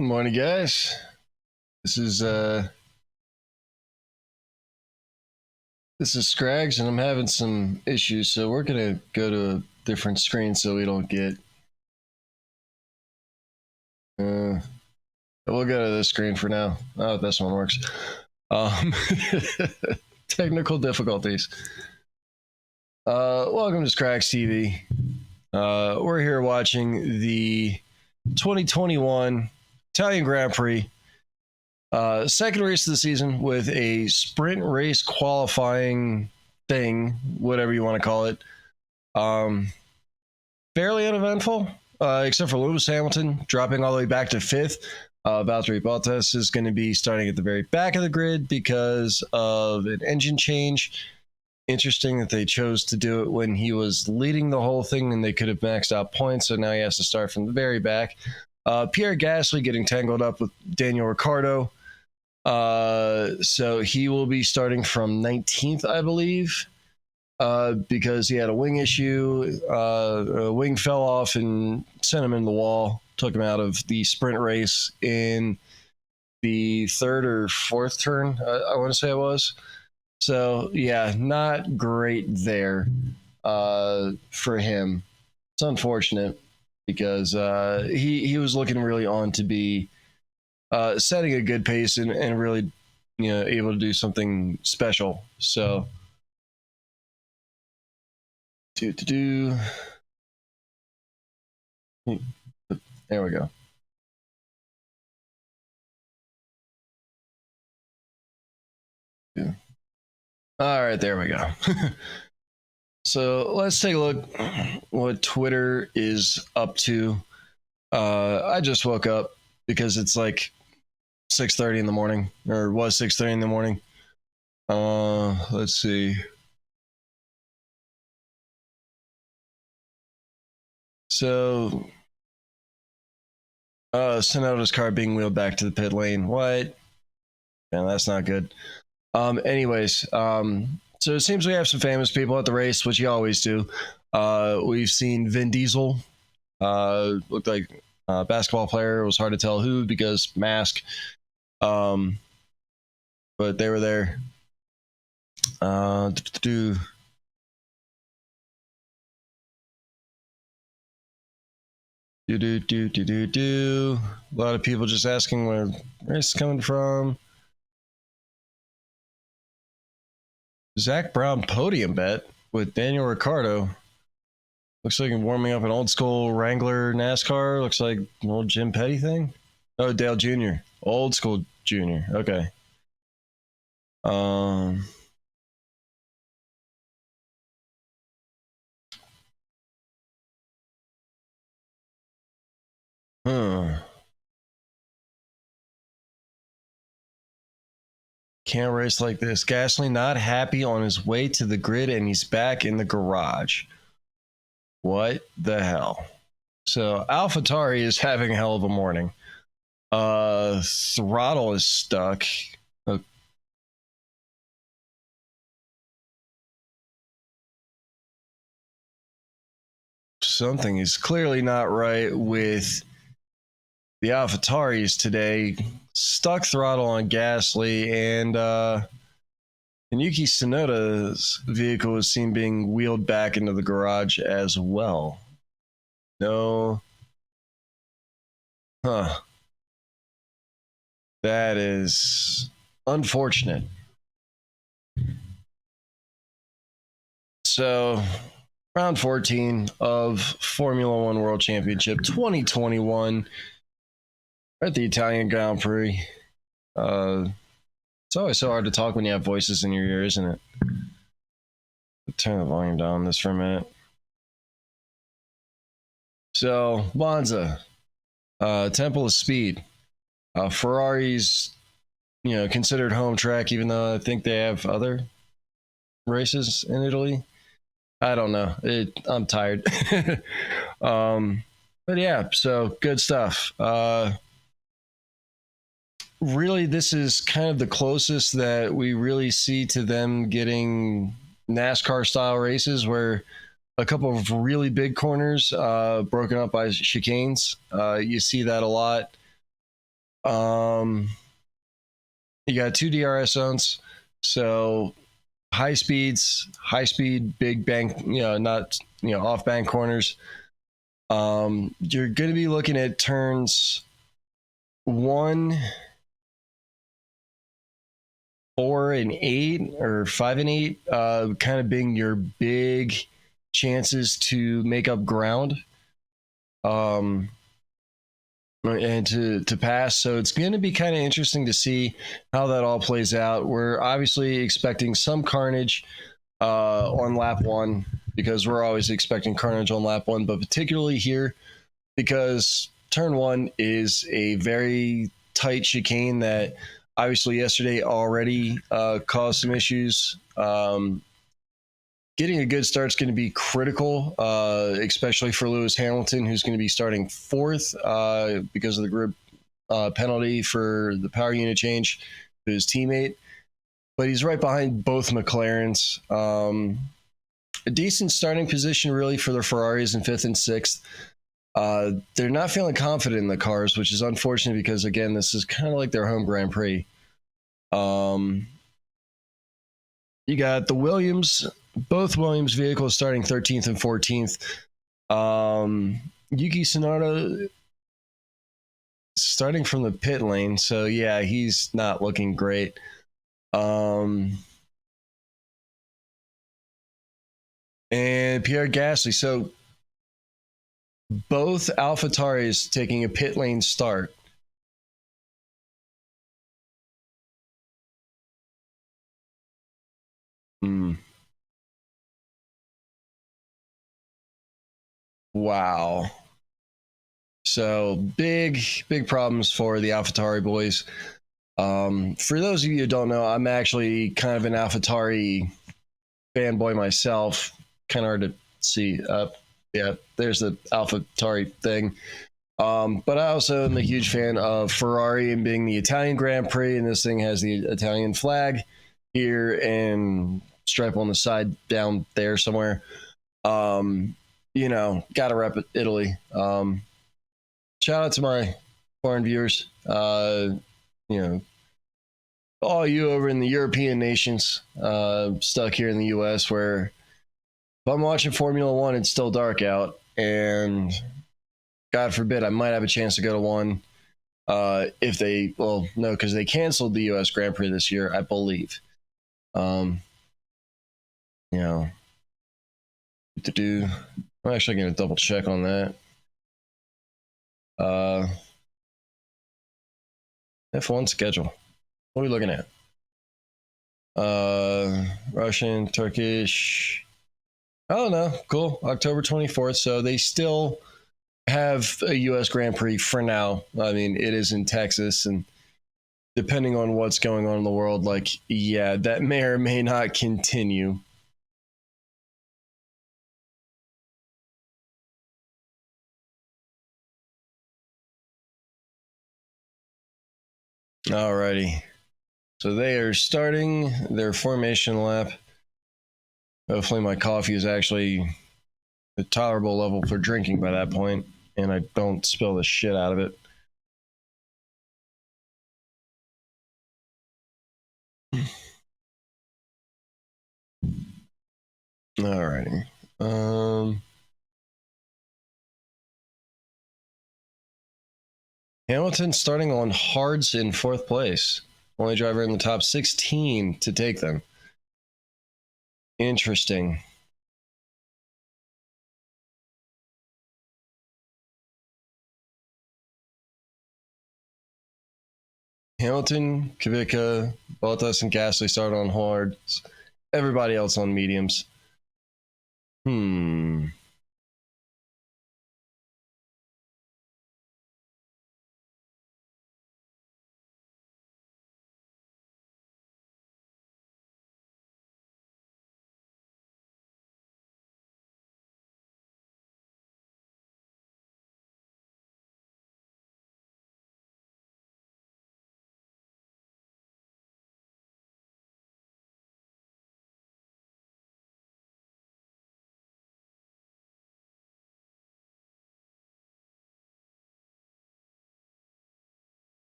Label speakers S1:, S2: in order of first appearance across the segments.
S1: Good morning, guys. This is Scraggs, and I'm having some issues, so we're gonna go to a different screen so we don't get. We'll go to this screen for now. Oh, this one works. Technical difficulties. Welcome to ScraggsTV. We're here watching the 2021 Italian Grand Prix. Second race of the season with a sprint race qualifying thing, whatever you want to call it. Fairly uneventful, except for Lewis Hamilton dropping all the way back to fifth. Valtteri Bottas is going to be starting at the very back of the grid because of an engine change. Interesting that they chose to do it when he was leading the whole thing and they could have maxed out points, so now he has to start from the very back. Pierre Gasly getting tangled up with Daniel Ricciardo. So he will be starting from 19th, I believe, because he had a wing issue. A wing fell off and sent him in the wall, took him out of the sprint race in the third or fourth turn, I want to say it was. So, yeah, not great there for him. It's unfortunate because he was looking really on to be setting a good pace and really, able to do something special. So, there we go. Yeah. All right, there we go. So let's take a look what Twitter is up to. I just woke up because it's like 6:30 in the morning, or was 6:30 in the morning. Let's see. So, Sonoda's car being wheeled back to the pit lane. What? Man, that's not good. Anyways, so it seems we have some famous people at the race, which you always do. We've seen Vin Diesel. Looked like a basketball player. It was hard to tell who because mask. But they were there. A lot of people just asking where the race is coming from. Zach Brown podium bet with Daniel Ricciardo. Looks like he's warming up an old school Wrangler NASCAR. Looks like an old Jim Petty thing. Oh, Dale Jr. Old school Jr. Okay. Can't race like this. Gasly not happy on his way to the grid and he's back in the garage. What the hell? So AlphaTauri is having a hell of a morning. Throttle is stuck. Something is clearly not right with the AlphaTauris today. Stuck throttle on Gasly, and Yuki Tsunoda's vehicle was seen being wheeled back into the garage as well. No. Huh. That is unfortunate. So, round 14 of Formula One World Championship 2021 at the Italian Grand Prix. It's always so hard to talk when you have voices in your ear, isn't it? Turn the volume down on this for a minute. So, Monza, Temple of Speed. Ferrari's, considered home track, even though I think they have other races in Italy. I don't know. I'm tired. But yeah, so good stuff. Really, this is kind of the closest that we really see to them getting NASCAR style races where a couple of really big corners broken up by chicanes. You see that a lot. Um, you got two DRS zones, so high speeds, high speed, big bank, not off bank corners. You're going to be looking at turns 1, 4, and 8, or 5 and 8, kind of being your big chances to make up ground. And to pass. So it's going to be kind of interesting to see how that all plays out. We're obviously expecting some carnage on lap 1, because we're always expecting carnage on lap 1, but particularly here because turn 1 is a very tight chicane that obviously yesterday already caused some issues. Getting a good start is going to be critical, especially for Lewis Hamilton, who's going to be starting 4th because of the grid penalty for the power unit change to his teammate. But he's right behind both McLarens. A decent starting position, really, for the Ferraris in 5th and 6th. They're not feeling confident in the cars, which is unfortunate because, again, this is kind of like their home Grand Prix. You got the Williams, both Williams vehicles starting 13th and 14th. Yuki Tsunoda starting from the pit lane, so yeah, he's not looking great. And Pierre Gasly. So both AlphaTauris taking a pit lane start. Wow. So big problems for the AlphaTauri boys. For those of you who don't know, I'm actually kind of an AlphaTauri fanboy myself. Kind of hard to see. Yeah, there's the AlphaTauri thing. But I also am a huge fan of Ferrari, and being the Italian Grand Prix, and this thing has the Italian flag here and stripe on the side down there somewhere. Gotta rep Italy. Shout out to my foreign viewers. All you over in the European nations, stuck here in the US, where if I'm watching Formula One, it's still dark out, and God forbid I might have a chance to go to one. If they, well, no, because they canceled the US Grand Prix this year, I believe. To do, I'm actually going to double check on that. F1 schedule. What are we looking at? Russian, Turkish. Oh no, cool. October 24th. So they still have a US Grand Prix for now. I mean, it is in Texas, and depending on what's going on in the world, that may or may not continue. Alrighty. So they are starting their formation lap. Hopefully my coffee is actually a tolerable level for drinking by that point, and I don't spill the shit out of it. Alrighty. Hamilton starting on hards in 4th place. Only driver in the top 16 to take them. Interesting. Hamilton, Kubica, Bottas, and Gasly start on hards. Everybody else on mediums.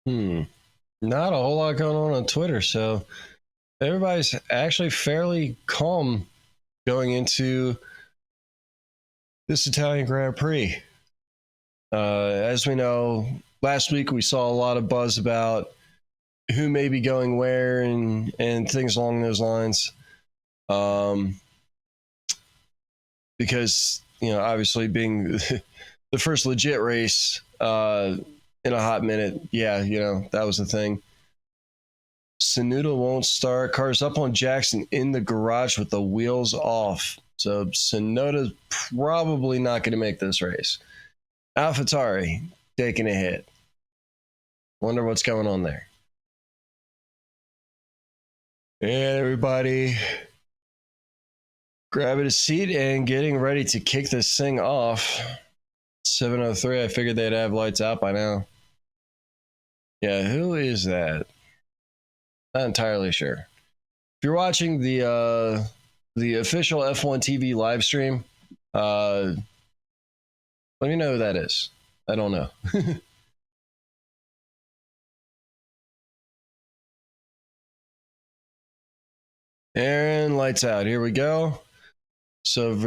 S1: Not a whole lot going on Twitter, so everybody's actually fairly calm going into this Italian Grand Prix. As we know, last week we saw a lot of buzz about who may be going where and things along those lines. Because, you know, obviously being the first legit race in a hot minute, yeah, you know, that was the thing. Tsunoda won't start. Car's up on Jackson in the garage with the wheels off. So Tsunoda's probably not going to make this race. AlphaTauri taking a hit. Wonder what's going on there. And everybody grabbing a seat and getting ready to kick this thing off. 7:03. I figured they'd have lights out by now. Yeah, who is that? Not entirely sure. If you're watching the official F1 TV live stream, let me know who that is. I don't know. Aaron, lights out. Here we go. So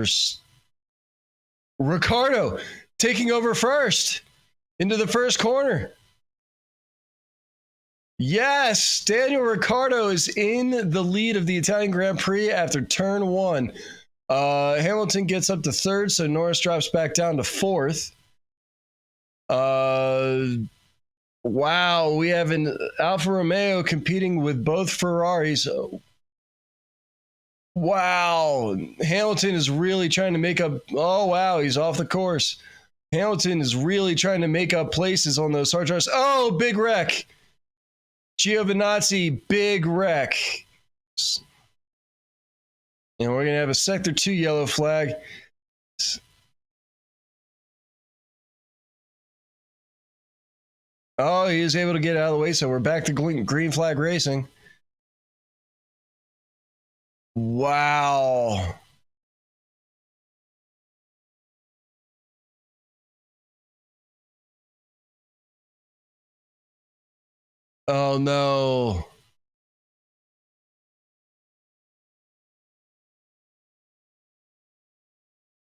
S1: Ricciardo taking over first into the first corner. Yes, Daniel Ricciardo is in the lead of the Italian Grand Prix after turn one. Hamilton gets up to third, so Norris drops back down to fourth. Wow, we have an Alfa Romeo competing with both Ferraris. Wow, Hamilton is really trying to make up. Oh, wow, he's off the course. Hamilton is really trying to make up places on those hard drives. Oh, big wreck. Giovinazzi, big wreck. And we're going to have a Sector 2 yellow flag. Oh, he was able to get out of the way, so we're back to green flag racing. Wow. Oh, no.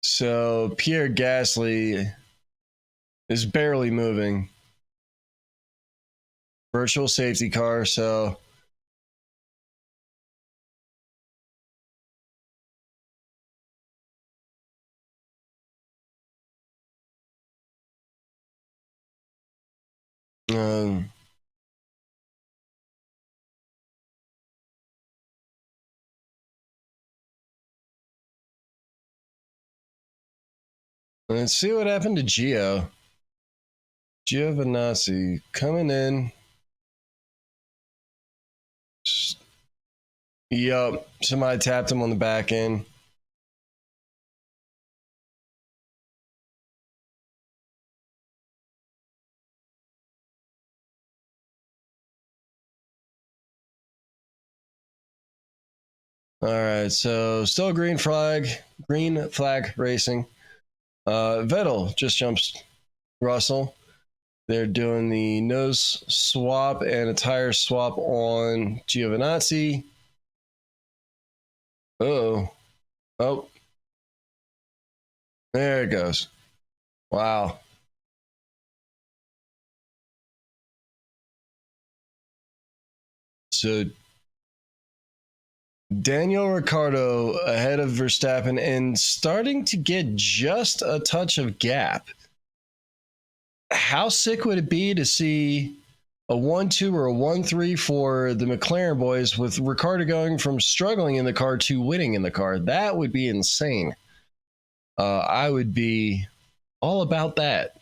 S1: So Pierre Gasly is barely moving. Virtual safety car, so let's see what happened to Giovinazzi coming in. Yup, somebody tapped him on the back end. All right, so still green flag racing. Vettel just jumps Russell. They're doing the nose swap and a tire swap on Giovinazzi. Oh, there it goes. Wow. So Daniel Ricciardo ahead of Verstappen and starting to get just a touch of gap. How sick would it be to see a 1-2 or a 1-3 for the McLaren boys with Ricciardo going from struggling in the car to winning in the car? That would be insane. I would be all about that.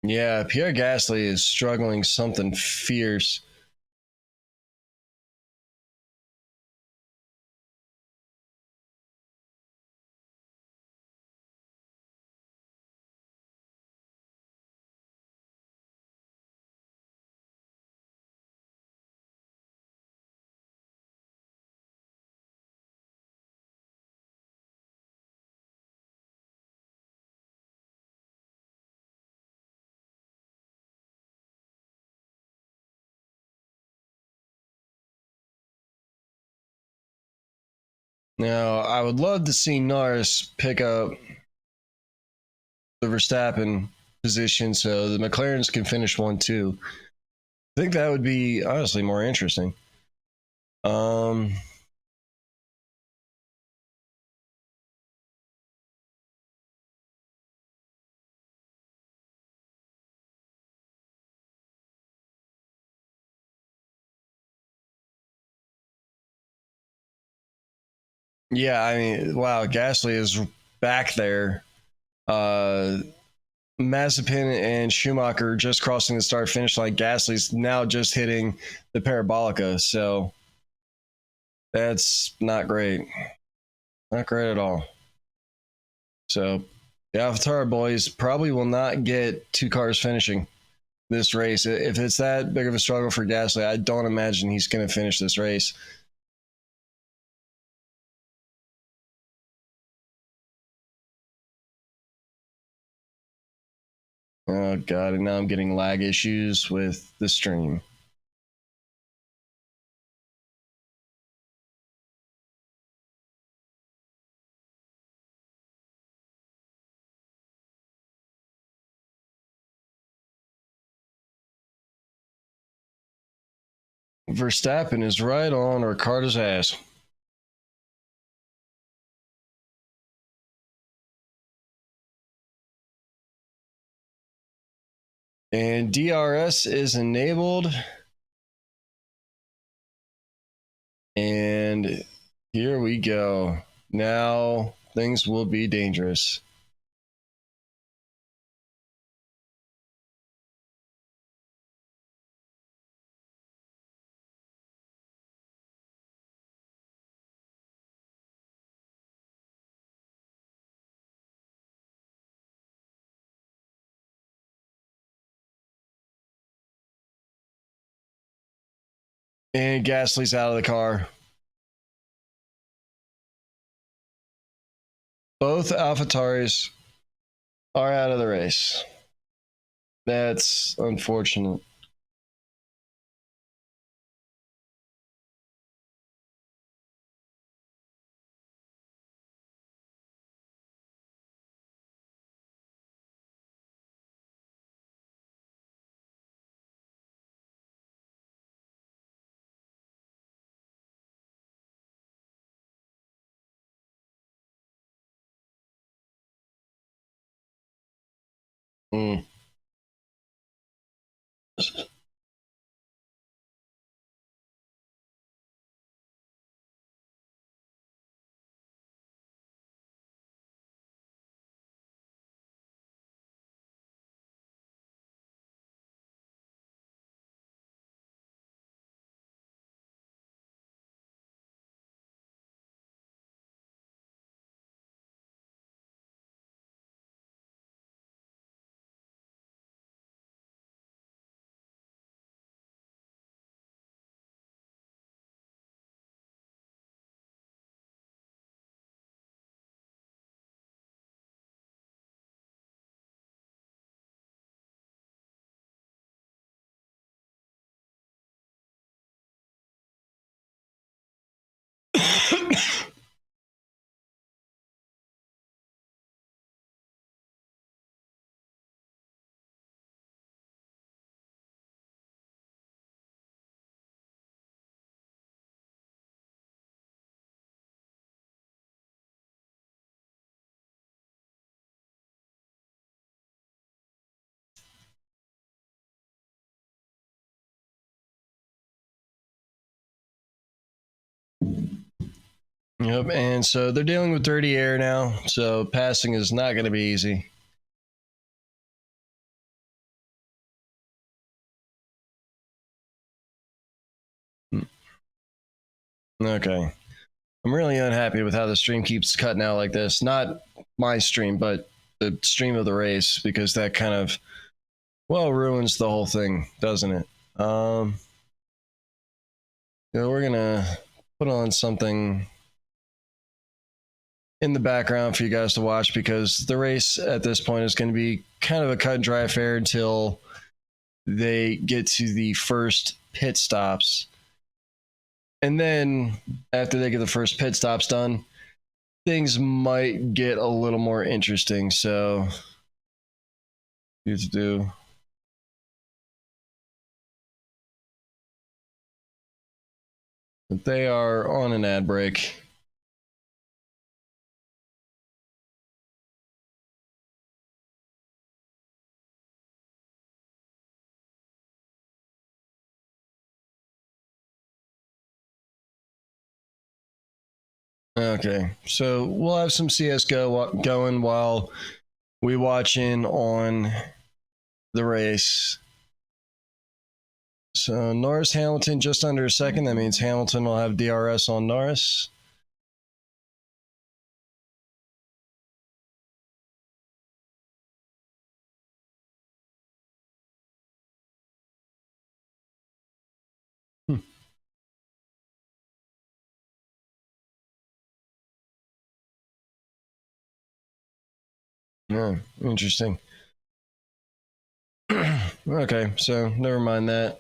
S1: Yeah, Pierre Gasly is struggling something fierce. Now, I would love to see Norris pick up the Verstappen position so the McLarens can finish 1-2. I think that would be honestly more interesting. Um, yeah, I mean, wow, Gasly is back there. Uh, Mazepin and Schumacher just crossing the start finish line. Gasly's now just hitting the parabolica, so that's not great. Not great at all. So the AlphaTauri boys probably will not get two cars finishing this race. If it's that big of a struggle for Gasly, I don't imagine he's going to finish this race. Oh god, and now I'm getting lag issues with the stream. Verstappen is right on Ricciardo's ass. And DRS is enabled. And here we go. Now things will be dangerous. And Gasly's out of the car. Both AlphaTauris are out of the race. That's unfortunate. Mm. Yep, and so they're dealing with dirty air now, so passing is not going to be easy. Okay. I'm really unhappy with how the stream keeps cutting out like this. Not my stream, but the stream of the race, because that kind of, well, ruins the whole thing, doesn't it? We're gonna put on something in the background for you guys to watch, because the race at this point is going to be kind of a cut and dry affair until they get to the first pit stops. And then after they get the first pit stops done, things might get a little more interesting. So, you to do. But they are on an ad break. Okay, so we'll have some CS:GO going while we watch in on the race. So Norris Hamilton just under a second. That means Hamilton will have DRS on Norris. Yeah, interesting. Okay, so never mind that.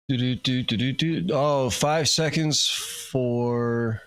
S1: Do, do, do. Oh, 5 seconds for.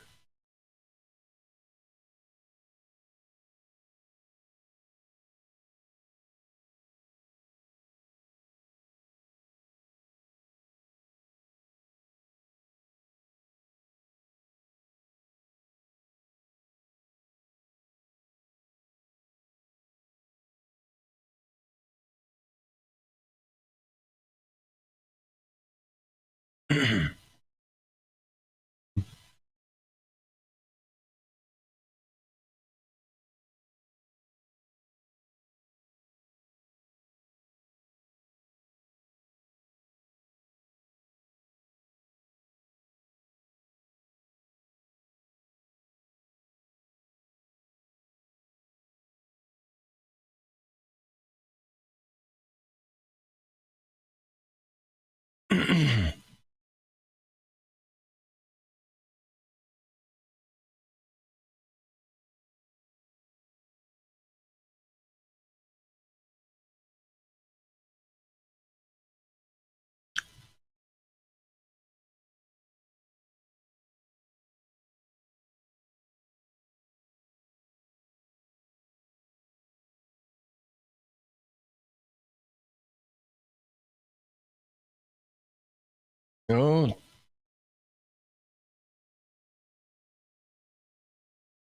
S1: Oh,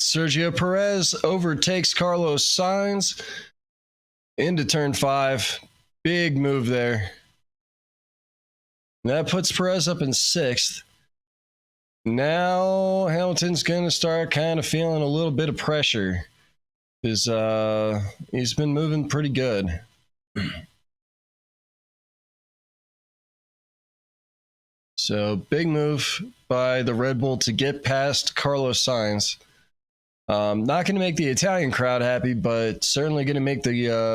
S1: Sergio Perez overtakes Carlos Sainz into turn 5. Big move there. That puts Perez up in 6th. Now Hamilton's going to start kind of feeling a little bit of pressure, because he's been moving pretty good. So big move by the Red Bull to get past Carlos Sainz. Not going to make the Italian crowd happy, but certainly going to make the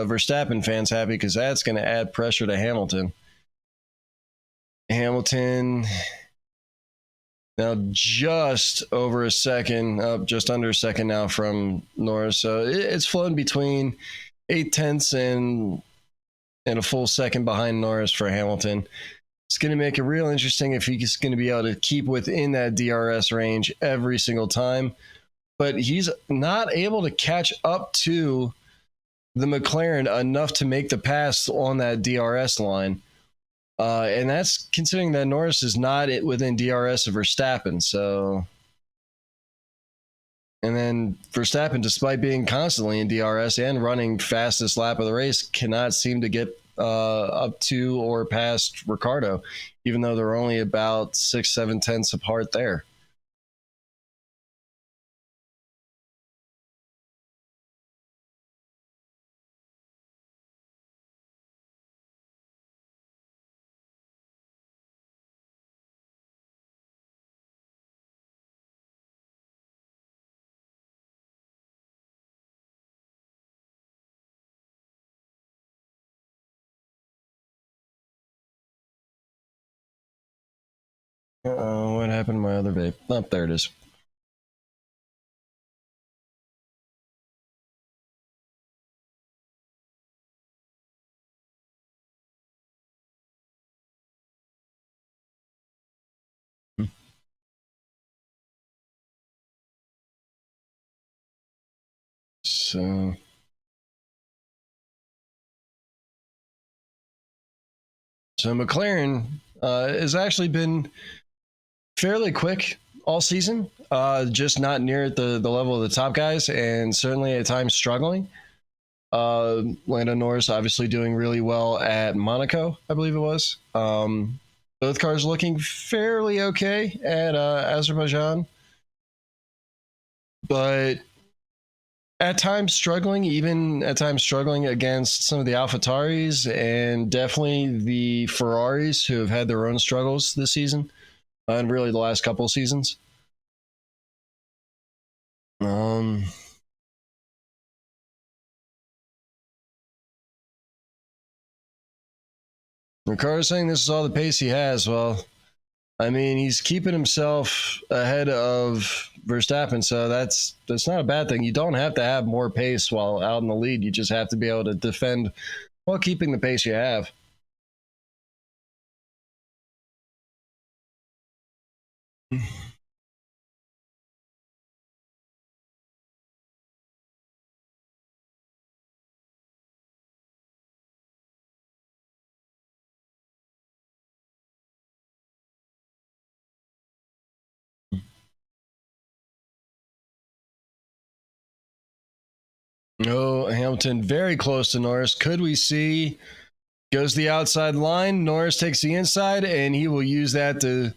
S1: Verstappen fans happy, because that's going to add pressure to Hamilton. Hamilton now just over a second, just under a second now from Norris. So it's flown between 8/10 and a full second behind Norris for Hamilton. It's going to make it real interesting if he's going to be able to keep within that DRS range every single time. But he's not able to catch up to the McLaren enough to make the pass on that DRS line. And that's considering that Norris is not within DRS of Verstappen. So, And then Verstappen, despite being constantly in DRS and running fastest lap of the race, cannot seem to get up to or past Ricciardo, even though they're only about 6, 7 tenths apart there. What happened to my other vape? Oh, there it is. So McLaren has actually been fairly quick all season, just not near at the level of the top guys, and certainly at times struggling. Lando Norris obviously doing really well at Monaco, I believe it was. Both cars looking fairly okay at Azerbaijan, but at times struggling, even at times struggling against some of the AlphaTauris and definitely the Ferraris who have had their own struggles this season and really the last couple of seasons. Ricciardo's saying this is all the pace he has. Well, I mean, he's keeping himself ahead of Verstappen, so that's not a bad thing. You don't have to have more pace while out in the lead. You just have to be able to defend while keeping the pace you have. No, Hamilton very close to Norris. Could we see goes the outside line? Norris takes the inside, and he will use that to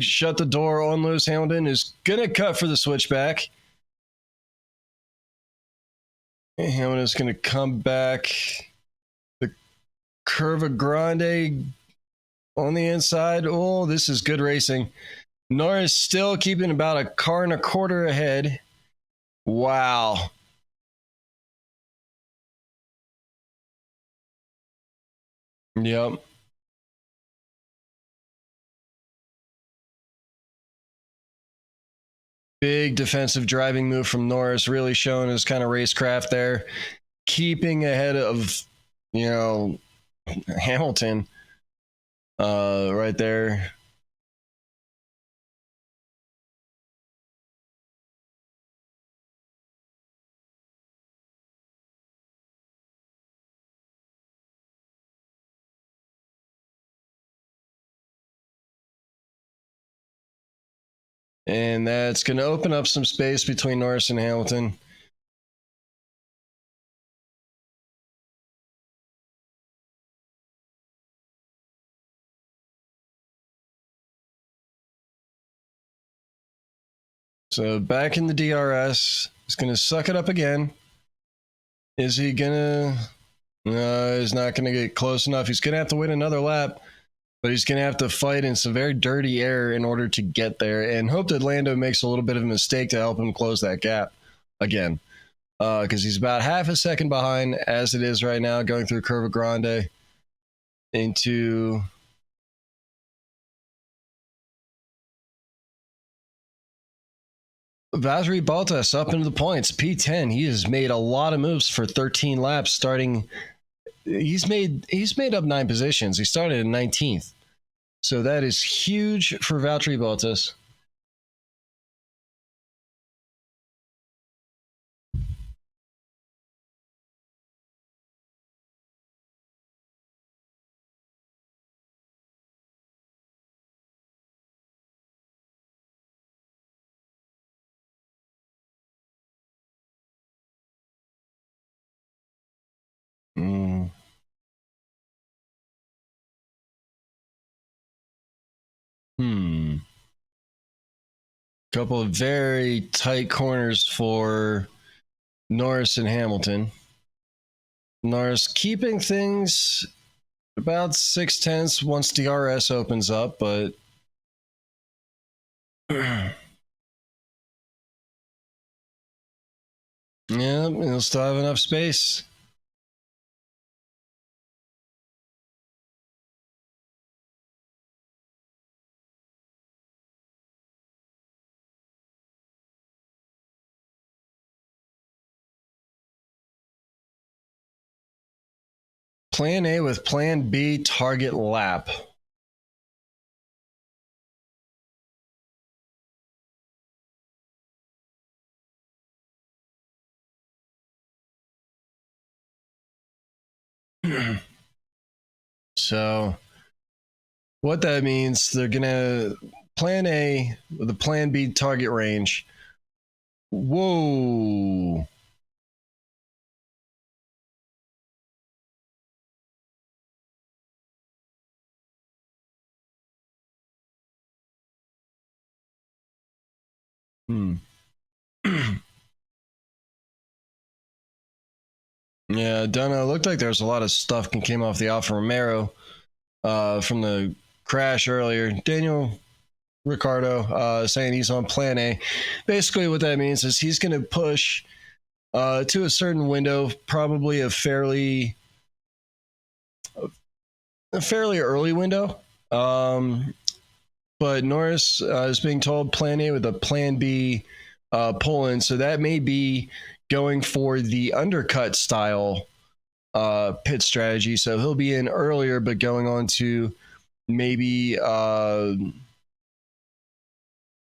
S1: shut the door on Lewis Hamilton. Is gonna cut for the switchback. Hamilton's gonna come back. The Curva Grande on the inside. Oh, this is good racing. Norris still keeping about a car and a quarter ahead. Wow. Yep. Big defensive driving move from Norris, really showing his kind of racecraft there, keeping ahead of, Hamilton right there. And that's going to open up some space between Norris and Hamilton. So back in the DRS, he's going to suck it up again. Is he going to? No, he's not going to get close enough. He's going to have to win another lap, but he's going to have to fight in some very dirty air in order to get there and hope that Lando makes a little bit of a mistake to help him close that gap again. Because he's about half a second behind as it is right now, going through Curva Grande into Valtteri Bottas up into the points. P10. He has made a lot of moves for 13 laps. Starting, he's made up 9 positions. He started in 19th, so that is huge for Valtteri Bottas. Couple of very tight corners for Norris and Hamilton. Norris keeping things about 6/10 once DRS opens up, but yeah, he'll still have enough space. Plan A with Plan B target lap. So what that means, they're gonna Plan A with a Plan B target range. Whoa. Yeah, Dunno. Looked like there was a lot of stuff that came off the Alfa Romero from the crash earlier. Daniel Ricciardo saying he's on Plan A. Basically, what that means is he's going to push to a certain window, probably a fairly early window. But Norris is being told Plan A with a Plan B pull-in, so that may be going for the undercut style pit strategy. So he'll be in earlier, but going on to maybe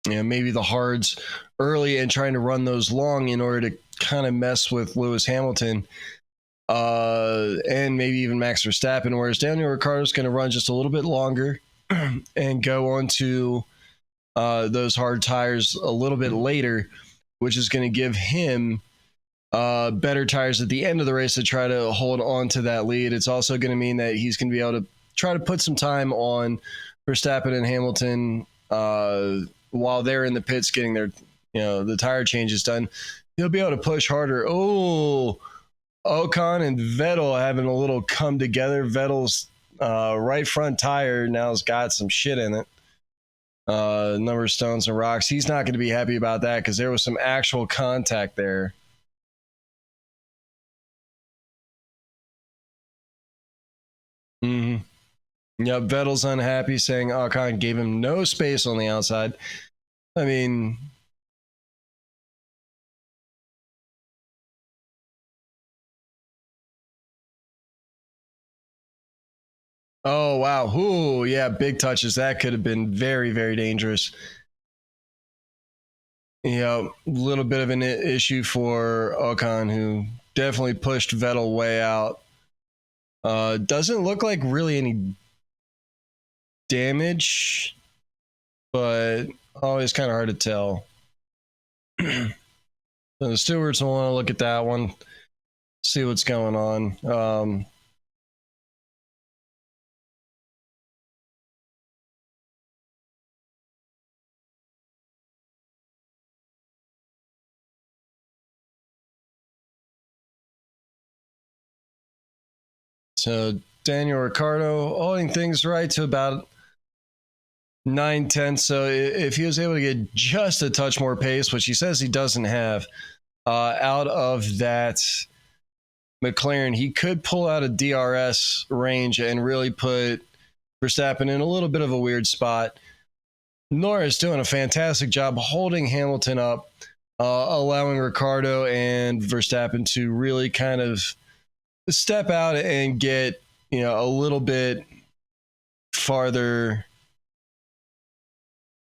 S1: maybe the hards early and trying to run those long in order to kind of mess with Lewis Hamilton and maybe even Max Verstappen. Whereas Daniel Ricciardo is going to run just a little bit longer and go on to those hard tires a little bit later, which is going to give him better tires at the end of the race to try to hold on to that lead. It's also going to mean that he's going to be able to try to put some time on Verstappen and Hamilton while they're in the pits getting their, the tire changes done. He'll be able to push harder. Oh, Ocon and Vettel having a little come together. Vettel's right front tire now's got some shit in it. Number of stones and rocks. He's not going to be happy about that because there was some actual contact there. Yep, Vettel's unhappy, saying Ocon gave him no space on the outside. I mean, oh wow, ooh, yeah, big touches. That could have been very, very dangerous. A little bit of an issue for Ocon, who definitely pushed Vettel way out. Doesn't look like really any damage, but always kind of hard to tell. So the stewards will want to look at that one, see what's going on. So Daniel Ricciardo holding things right to about 9/10. So if he was able to get just a touch more pace, which he says he doesn't have, out of that McLaren, he could pull out a DRS range and really put Verstappen in a little bit of a weird spot. Norris doing a fantastic job holding Hamilton up, allowing Ricciardo and Verstappen to really kind of step out and get a little bit farther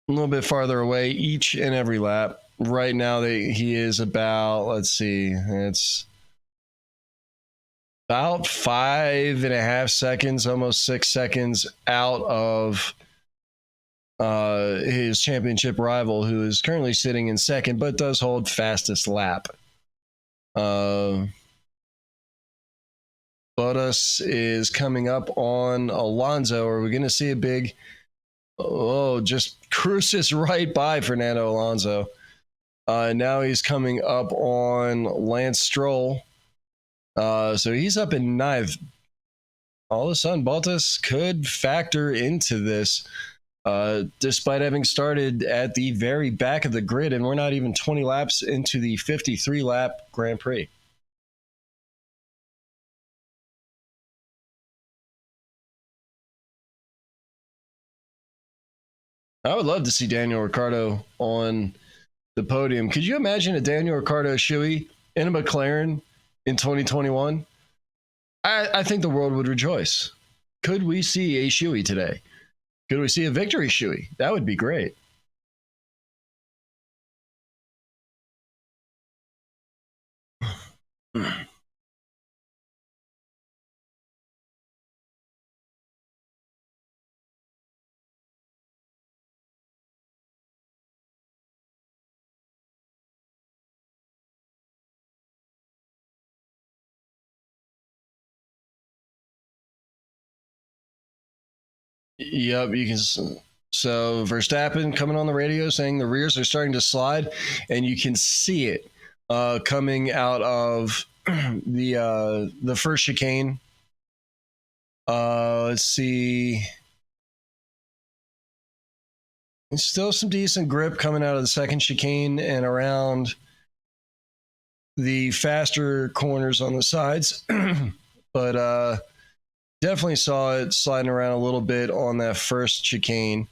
S1: away each and every lap. Right now he is about, let's see, it's about 5.5 seconds, almost 6 seconds out of his championship rival, who is currently sitting in second but does hold fastest lap. Bottas is coming up on Alonso. Are we going to see a big Oh, just cruises right by Fernando Alonso. Now he's coming up on Lance Stroll. So he's up in ninth. All of a sudden, Bottas could factor into this, despite having started at the very back of the grid, and we're not even 20 laps into the 53 lap Grand Prix. I would love to see Daniel Ricciardo on the podium. Could you imagine a Daniel Ricciardo shoey in a McLaren in 2021? I think the world would rejoice. Could we see a shoey today? Could we see a victory shoey? That would be great. Yep, you can. So Verstappen coming on the radio saying the rears are starting to slide, and you can see it coming out of the first chicane. Let's see. Still some decent grip coming out of the second chicane and around the faster corners on the sides, but definitely saw it sliding around a little bit on that first chicane.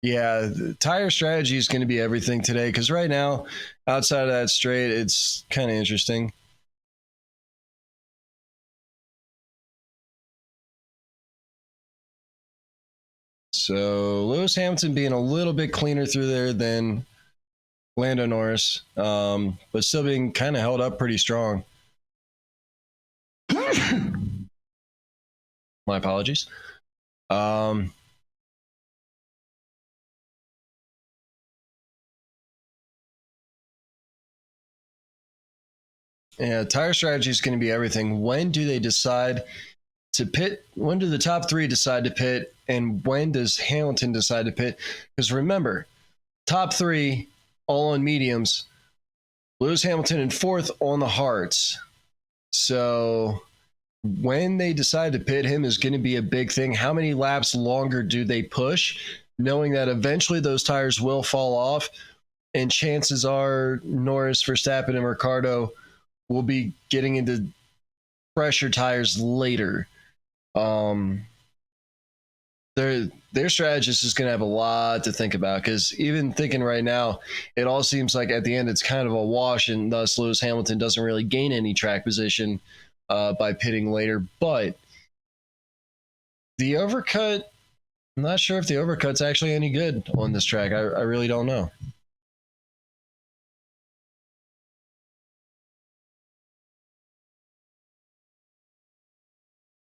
S1: Yeah, the tire strategy is going to be everything today because right now, outside of that straight, it's kind of interesting. So Lewis Hamilton being a little bit cleaner through there than Lando Norris, but still being kind of held up pretty strong. My apologies. Um, yeah, tire strategy is going to be everything. When do they decide to pit? When do the top three decide to pit? And when does Hamilton decide to pit? Because remember, top three, all on mediums. Lewis Hamilton in fourth on the hards. So when they decide to pit him is going to be a big thing. How many laps longer do they push, knowing that eventually those tires will fall off? And chances are Norris, Verstappen, and Ricciardo will be getting into fresher tires later. Um, their strategist is going to have a lot to think about because even thinking right now, it all seems like at the end it's kind of a wash, and thus Lewis Hamilton doesn't really gain any track position by pitting later. But the overcut, I'm not sure if the overcut's actually any good on this track. I really don't know.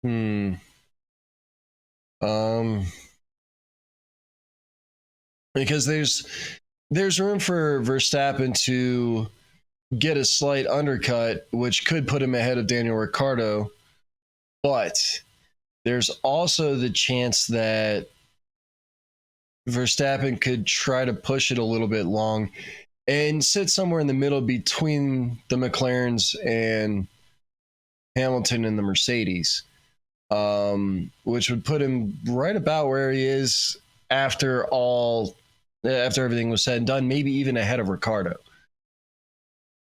S1: Hmm. Um. Because there's room for Verstappen to get a slight undercut, which could put him ahead of Daniel Ricciardo. But there's also the chance that Verstappen could try to push it a little bit long and sit somewhere in the middle between the McLarens and Hamilton and the Mercedes, which would put him right about where he is after all, after everything was said and done, maybe even ahead of Ricciardo.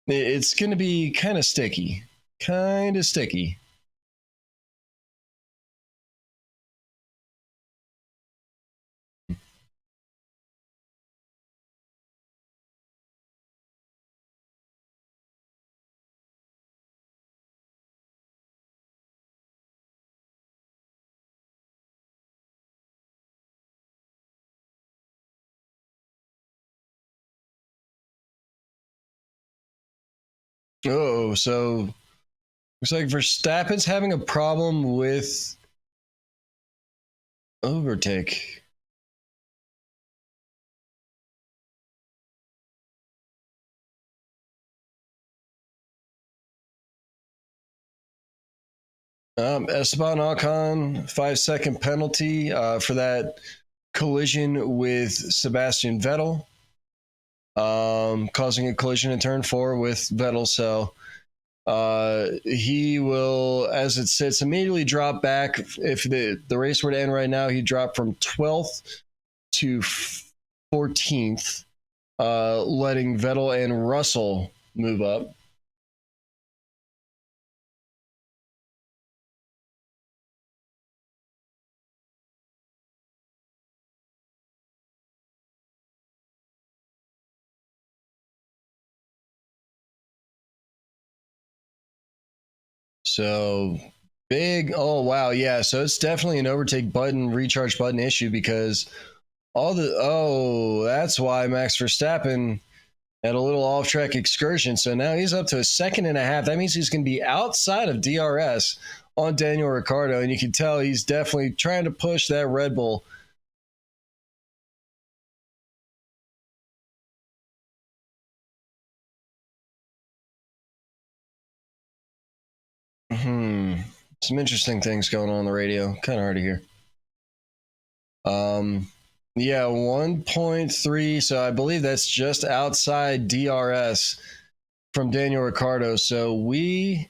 S1: It's going to be kind of sticky, kind of sticky. Oh, so looks like Verstappen's having a problem with overtake. Esteban Ocon, 5-second penalty for that collision with Sebastian Vettel, causing a collision in turn 4 with Vettel. So he will, as it sits, immediately drop back. If the race were to end right now, he'd drop from 12th to 14th, letting Vettel and Russell move up. So big. Oh, wow. Yeah. So it's definitely an overtake button, recharge button issue because that's why Max Verstappen had a little off track excursion. So now he's up to a second and a half. That means he's going to be outside of DRS on Daniel Ricciardo. And you can tell he's definitely trying to push that Red Bull. Some interesting things going on the radio. Kind of hard to hear. Yeah, 1.3. So I believe that's just outside DRS from Daniel Ricciardo. So we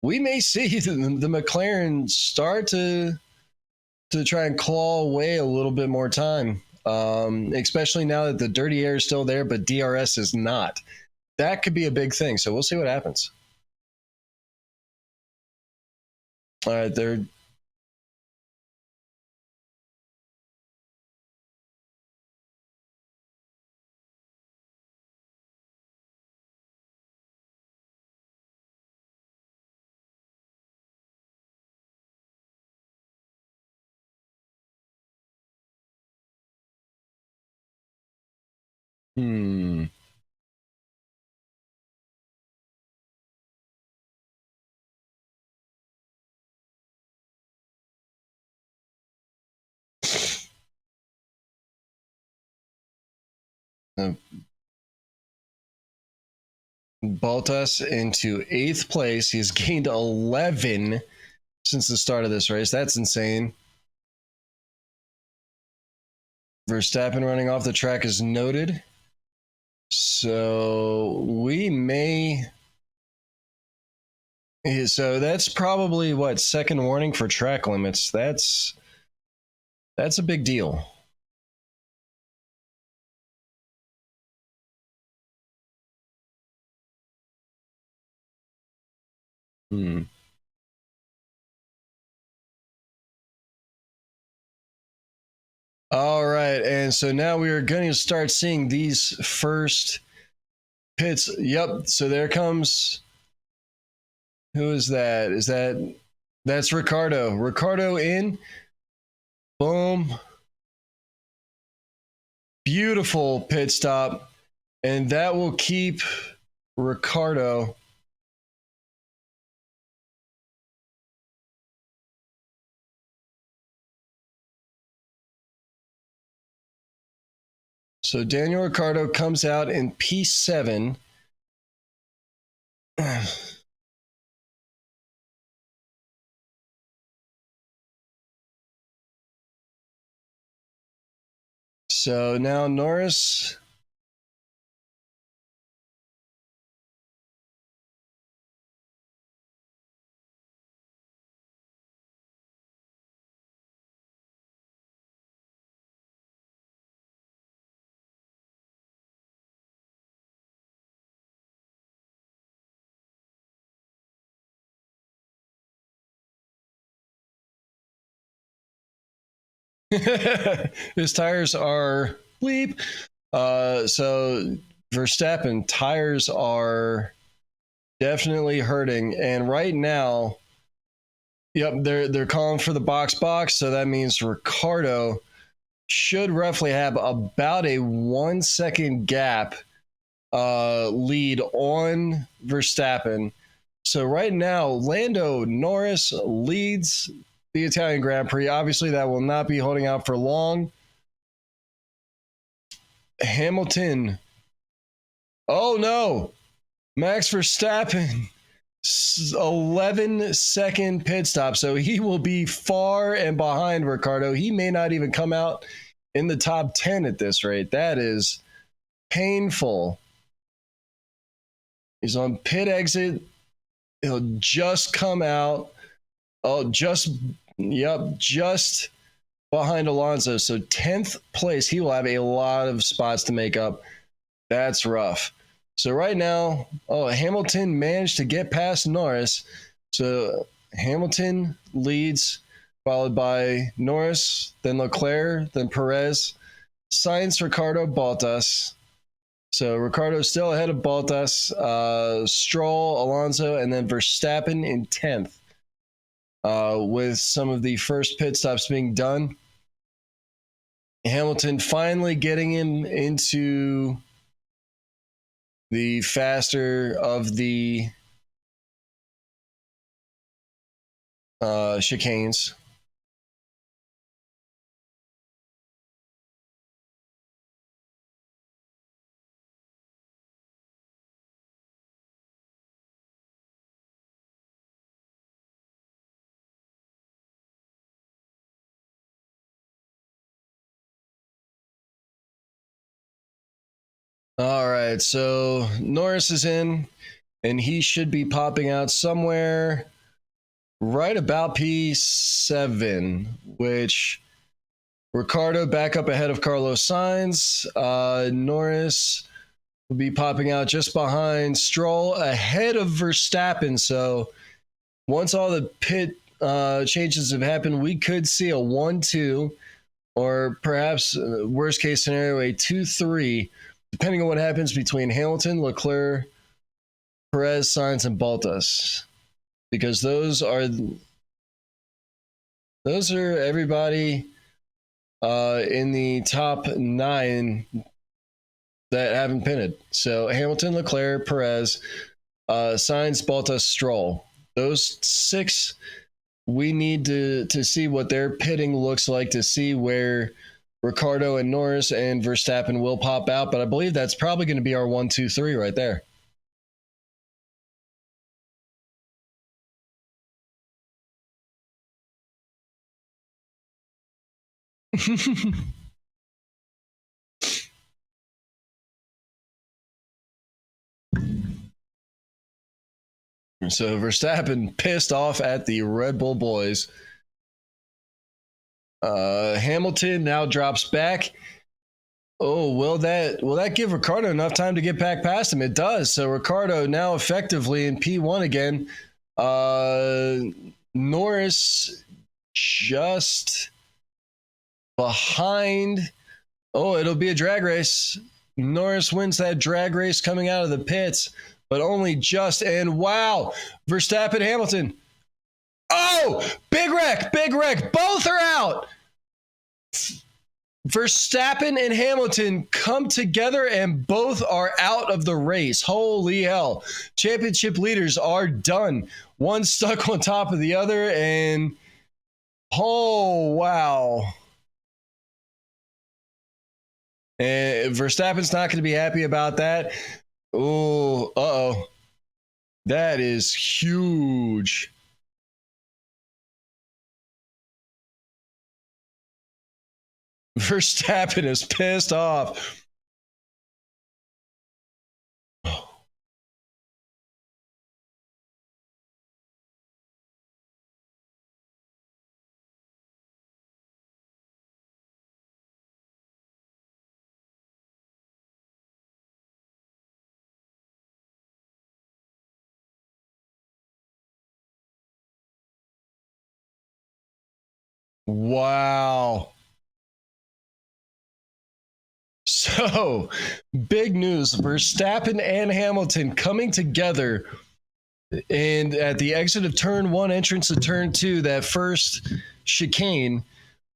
S1: may see the McLaren start to try and claw away a little bit more time, especially now that the dirty air is still there, but DRS is not. That could be a big thing. So we'll see what happens. All right, they're Bottas into 8th place. He's gained 11 since the start of this race. That's insane. Verstappen running off the track is noted. So we may. So that's probably what, second warning for track limits. That's a big deal. All right, and so now we are going to start seeing these first pits. Yep. So there comes. Who is that? That's Ricciardo? Ricciardo in. Boom. Beautiful pit stop, and that will keep Ricciardo. So Daniel Ricciardo comes out in P7. So now Norris. His tires are bleep. So Verstappen tires are definitely hurting, and right now, yep, they're calling for the box. So that means Ricciardo should roughly have about a 1 second gap lead on Verstappen. So right now, Lando Norris leads the Italian Grand Prix. Obviously, that will not be holding out for long. Hamilton. Oh no, Max Verstappen 11-second pit stop. So he will be far and behind Ricciardo. He may not even come out in the top 10 at this rate. That is painful. He's on pit exit. He'll just come out. Oh, just behind Alonso. So 10th place. He will have a lot of spots to make up. That's rough. So right now, Hamilton managed to get past Norris. So Hamilton leads, followed by Norris, then Leclerc, then Perez, Sainz, Ricciardo, Bottas. So Ricciardo's still ahead of Bottas, Stroll, Alonso, and then Verstappen in 10th. With some of the first pit stops being done. Hamilton finally getting him into the faster of the chicanes. All right, so Norris is in, and he should be popping out somewhere right about P7, which Ricciardo back up ahead of Carlos Sainz. Norris will be popping out just behind Stroll, ahead of Verstappen. So once all the pit changes have happened, we could see a 1-2, or perhaps worst case scenario, a 2-3, depending on what happens between Hamilton, Leclerc, Perez, Sainz, and Bottas, because those are everybody in the top 9 that haven't pitted. So Hamilton, Leclerc, Perez, Sainz, Bottas, Stroll. Those 6, we need to see what their pitting looks like, to see where Ricciardo and Norris and Verstappen will pop out. But I believe that's probably going to be our 1-2-3 right there. So Verstappen pissed off at the Red Bull boys. Hamilton now drops back. Oh, will that give Ricciardo enough time to get back past him? It does. So Ricciardo now effectively in P1 again. Norris just behind. Oh, it'll be a drag race. Norris wins that drag race coming out of the pits, but only just. And wow, Verstappen, Hamilton. Oh, big wreck. Both are out. Verstappen and Hamilton come together and both are out of the race. Holy hell. Championship leaders are done. One stuck on top of the other, and oh, wow. And Verstappen's not going to be happy about that. Oh, uh-oh. That is huge. Verstappen is pissed off. Wow. So, big news. Verstappen and Hamilton coming together, and at the exit of turn 1, entrance of turn 2, that first chicane,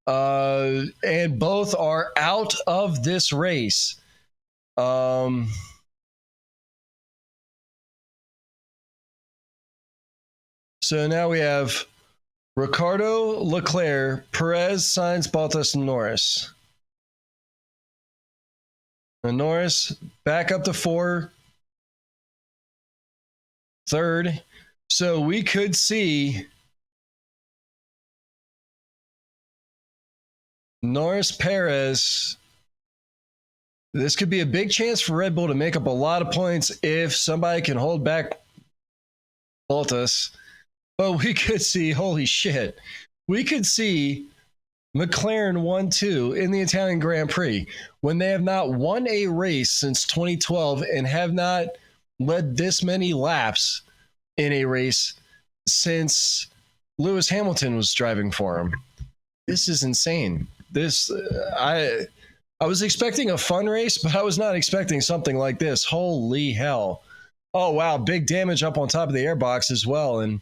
S1: and both are out of this race. So now we have Ricciardo, Leclerc, Perez, Sainz, Bottas, and Norris. And Norris back up to 4. Third. So we could see Norris Perez. This could be a big chance for Red Bull to make up a lot of points if somebody can hold back Bottas. But we could see, holy shit, we could see McLaren 1-2 in the Italian Grand Prix when they have not won a race since 2012 and have not led this many laps in a race since Lewis Hamilton was driving for him. This is insane. I was expecting a fun race, but I was not expecting something like this. Holy hell. Oh, wow. Big damage up on top of the airbox as well. And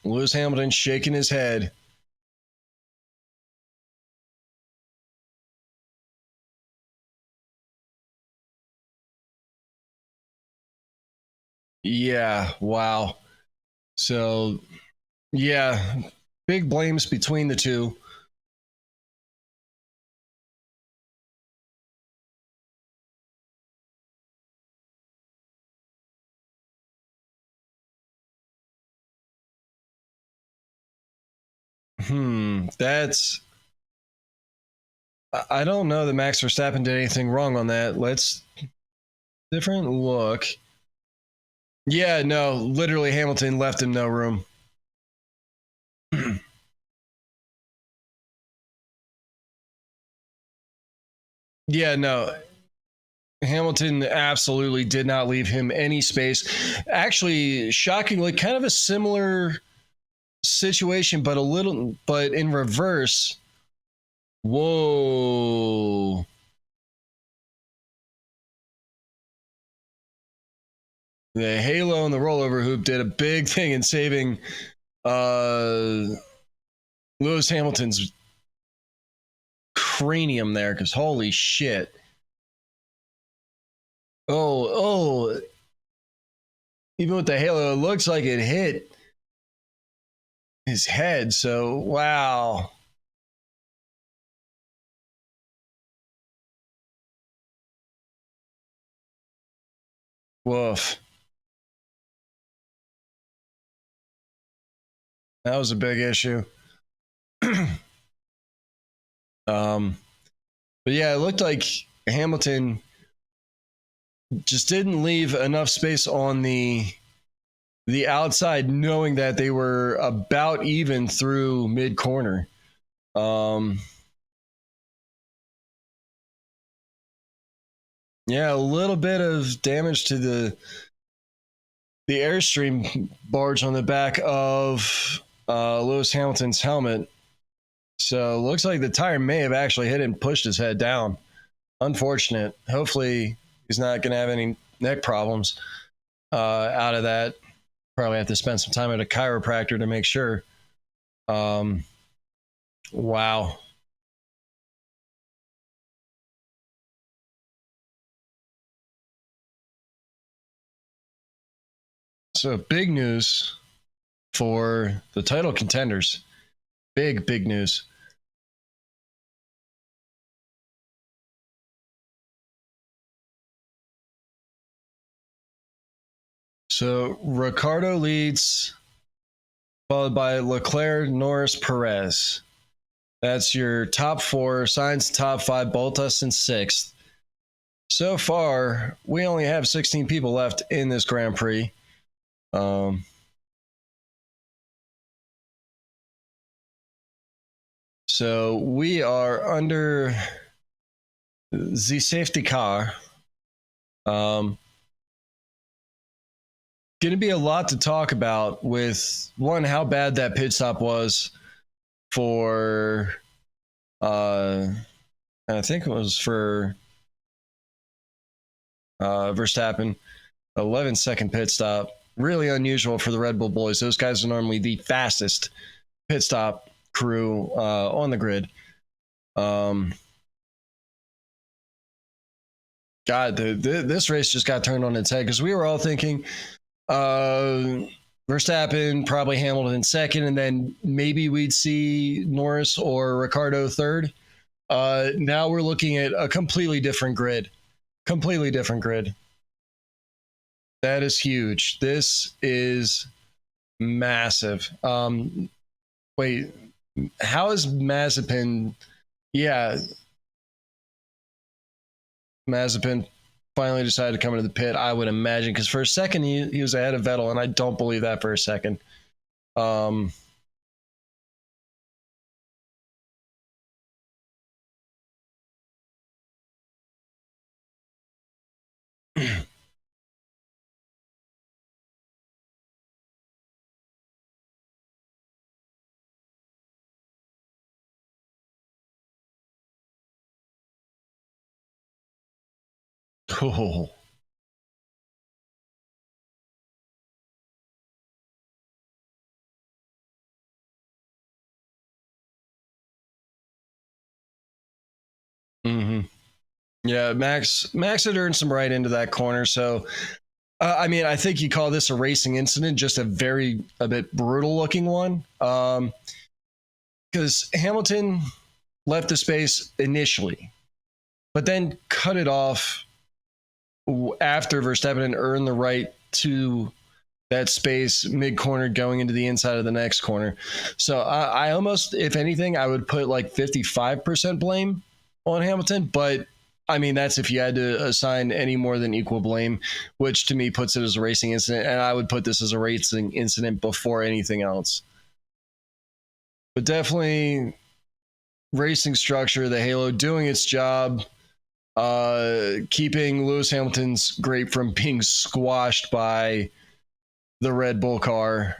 S1: Lewis Hamilton shaking his head. Yeah, wow. So, yeah, big blames between the two. That's. I don't know that Max Verstappen did anything wrong on that. Let's. Different look. Yeah, no, literally Hamilton left him no room. Yeah, no. Hamilton absolutely did not leave him any space. Actually, shockingly, kind of a similar situation, but in reverse. Whoa. The halo and the rollover hoop did a big thing in saving Lewis Hamilton's cranium there, because holy shit. Oh, even with the halo, it looks like it hit his head. So, wow. Woof. That was a big issue. But yeah, it looked like Hamilton just didn't leave enough space on the outside, knowing that they were about even through mid corner. Yeah, a little bit of damage to the Airstream barge on the back of Lewis Hamilton's helmet. So looks like the tire may have actually hit and pushed his head down. Unfortunate. Hopefully he's not going to have any neck problems out of that. Probably have to spend some time at a chiropractor to make sure. Wow. So big news for the title contenders. Big news. So Ricciardo leads, followed by Leclerc, Norris, Perez. That's your top four. Sainz top five, Bottas in sixth. So far, we only have 16 people left in this Grand Prix. So we are under the safety car. Going to be a lot to talk about with one, how bad that pit stop was for, I think it was for Verstappen, 11-second pit stop. Really unusual for the Red Bull boys. Those guys are normally the fastest pit stop crew on the grid. God, this race just got turned on its head because we were all thinking Verstappen, probably Hamilton second, and then maybe we'd see Norris or Ricciardo third. Now we're looking at a completely different grid. That is huge. This is massive. Wait, how is Mazepin? Yeah, Mazepin finally decided to come into the pit. I would imagine because for a second he was ahead of Vettel, and I don't believe that for a second. Um, cool. Mm-hmm. Yeah, Max had earned some right into that corner. So, I mean, I think you call this a racing incident, just a bit brutal looking one. Because Hamilton left the space initially, but then cut it off after Verstappen and earned the right to that space mid corner going into the inside of the next corner. So I almost, if anything, I would put like 55% blame on Hamilton. But I mean, that's if you had to assign any more than equal blame, which to me puts it as a racing incident. And I would put this as a racing incident before anything else. But definitely racing structure, the Halo doing its job, keeping Lewis Hamilton's grape from being squashed by the Red Bull car.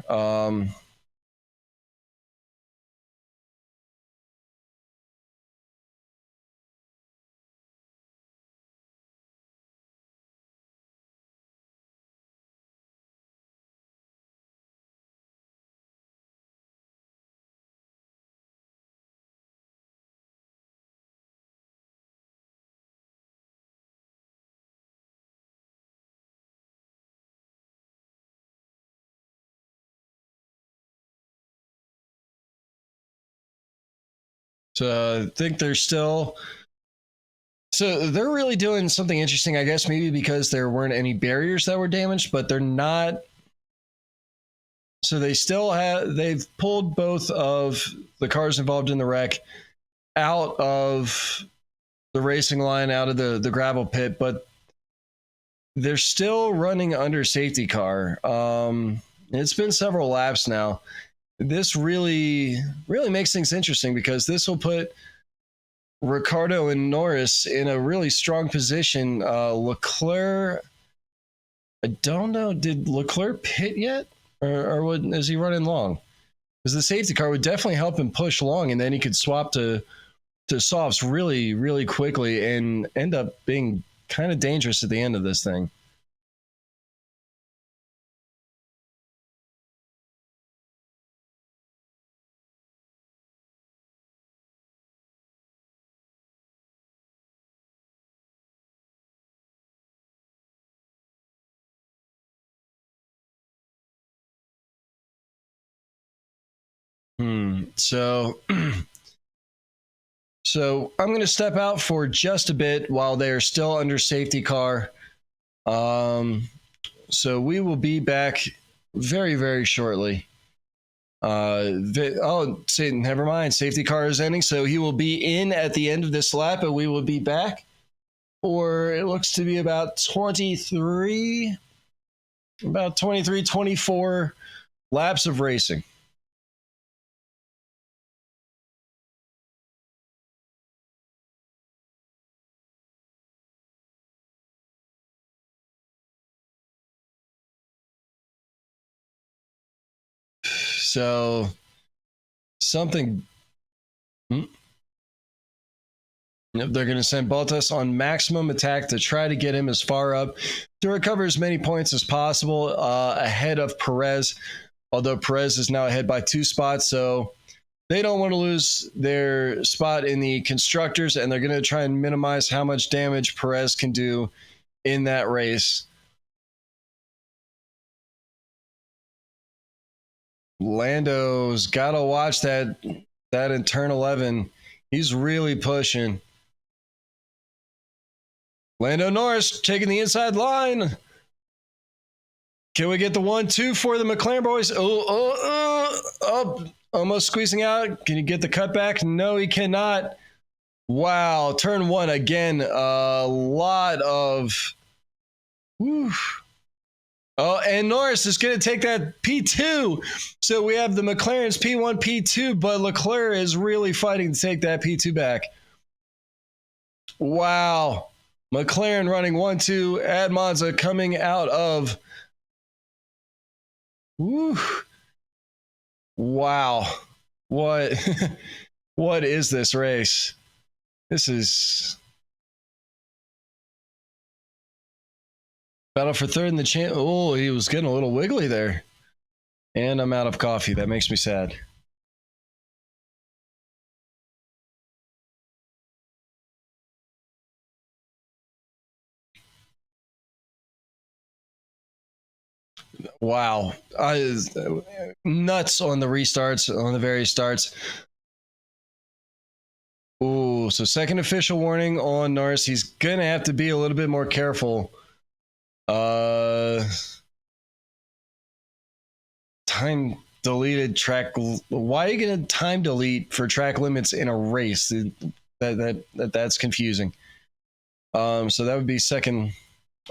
S1: So I think they're still. So they're really doing something interesting, I guess, maybe because there weren't any barriers that were damaged, but they're not. So they still have. They've pulled both of the cars involved in the wreck out of the racing line, out of the gravel pit, but they're still running under safety car. It's been several laps now. This really makes things interesting because this will put Ricciardo and Norris in a really strong position. Leclerc, I don't know, did Leclerc pit yet, or is he running long? Because the safety car would definitely help him push long, and then he could swap to softs really quickly and end up being kind of dangerous at the end of this thing. So so I'm going to step out for just a bit while they're still under safety car. Um, so we will be back very shortly. See, never mind. Safety car is ending, so he will be in at the end of this lap, and we will be back. Or it looks to be about 23, 24 laps of racing. So something. They're going to send Bottas on maximum attack to try to get him as far up to recover as many points as possible ahead of Perez. Although Perez is now ahead by 2 spots, so they don't want to lose their spot in the constructors, and they're going to try and minimize how much damage Perez can do in that race. Lando's got to watch that in turn 11. He's really pushing. Lando Norris taking the inside line. Can we get the 1-2 for the McLaren boys? Almost squeezing out. Can you get the cutback? No, he cannot. Wow, turn one again. A lot of. Whew. Oh, and Norris is going to take that P2. So we have the McLaren's P1, P2, but Leclerc is really fighting to take that P2 back. Wow. McLaren running 1-2 at Monza coming out of. Whew. Wow. What what is this race? This is battle for third in the champ. Oh, he was getting a little wiggly there. And I'm out of coffee. That makes me sad. Wow. Nuts on the restarts, on the very starts. Ooh, so second official warning on Norris. He's going to have to be a little bit more careful. Time deleted track. Why are you going to time delete for track limits in a race? That's confusing. So that would be second.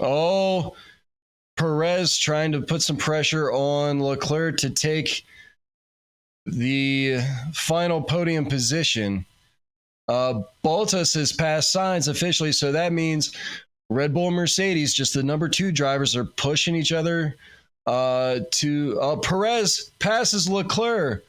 S1: Oh, Perez trying to put some pressure on Leclerc to take the final podium position. Bottas has passed Sainz officially, so that means Red Bull and Mercedes, just the number two drivers, are pushing each other to Perez passes Leclerc.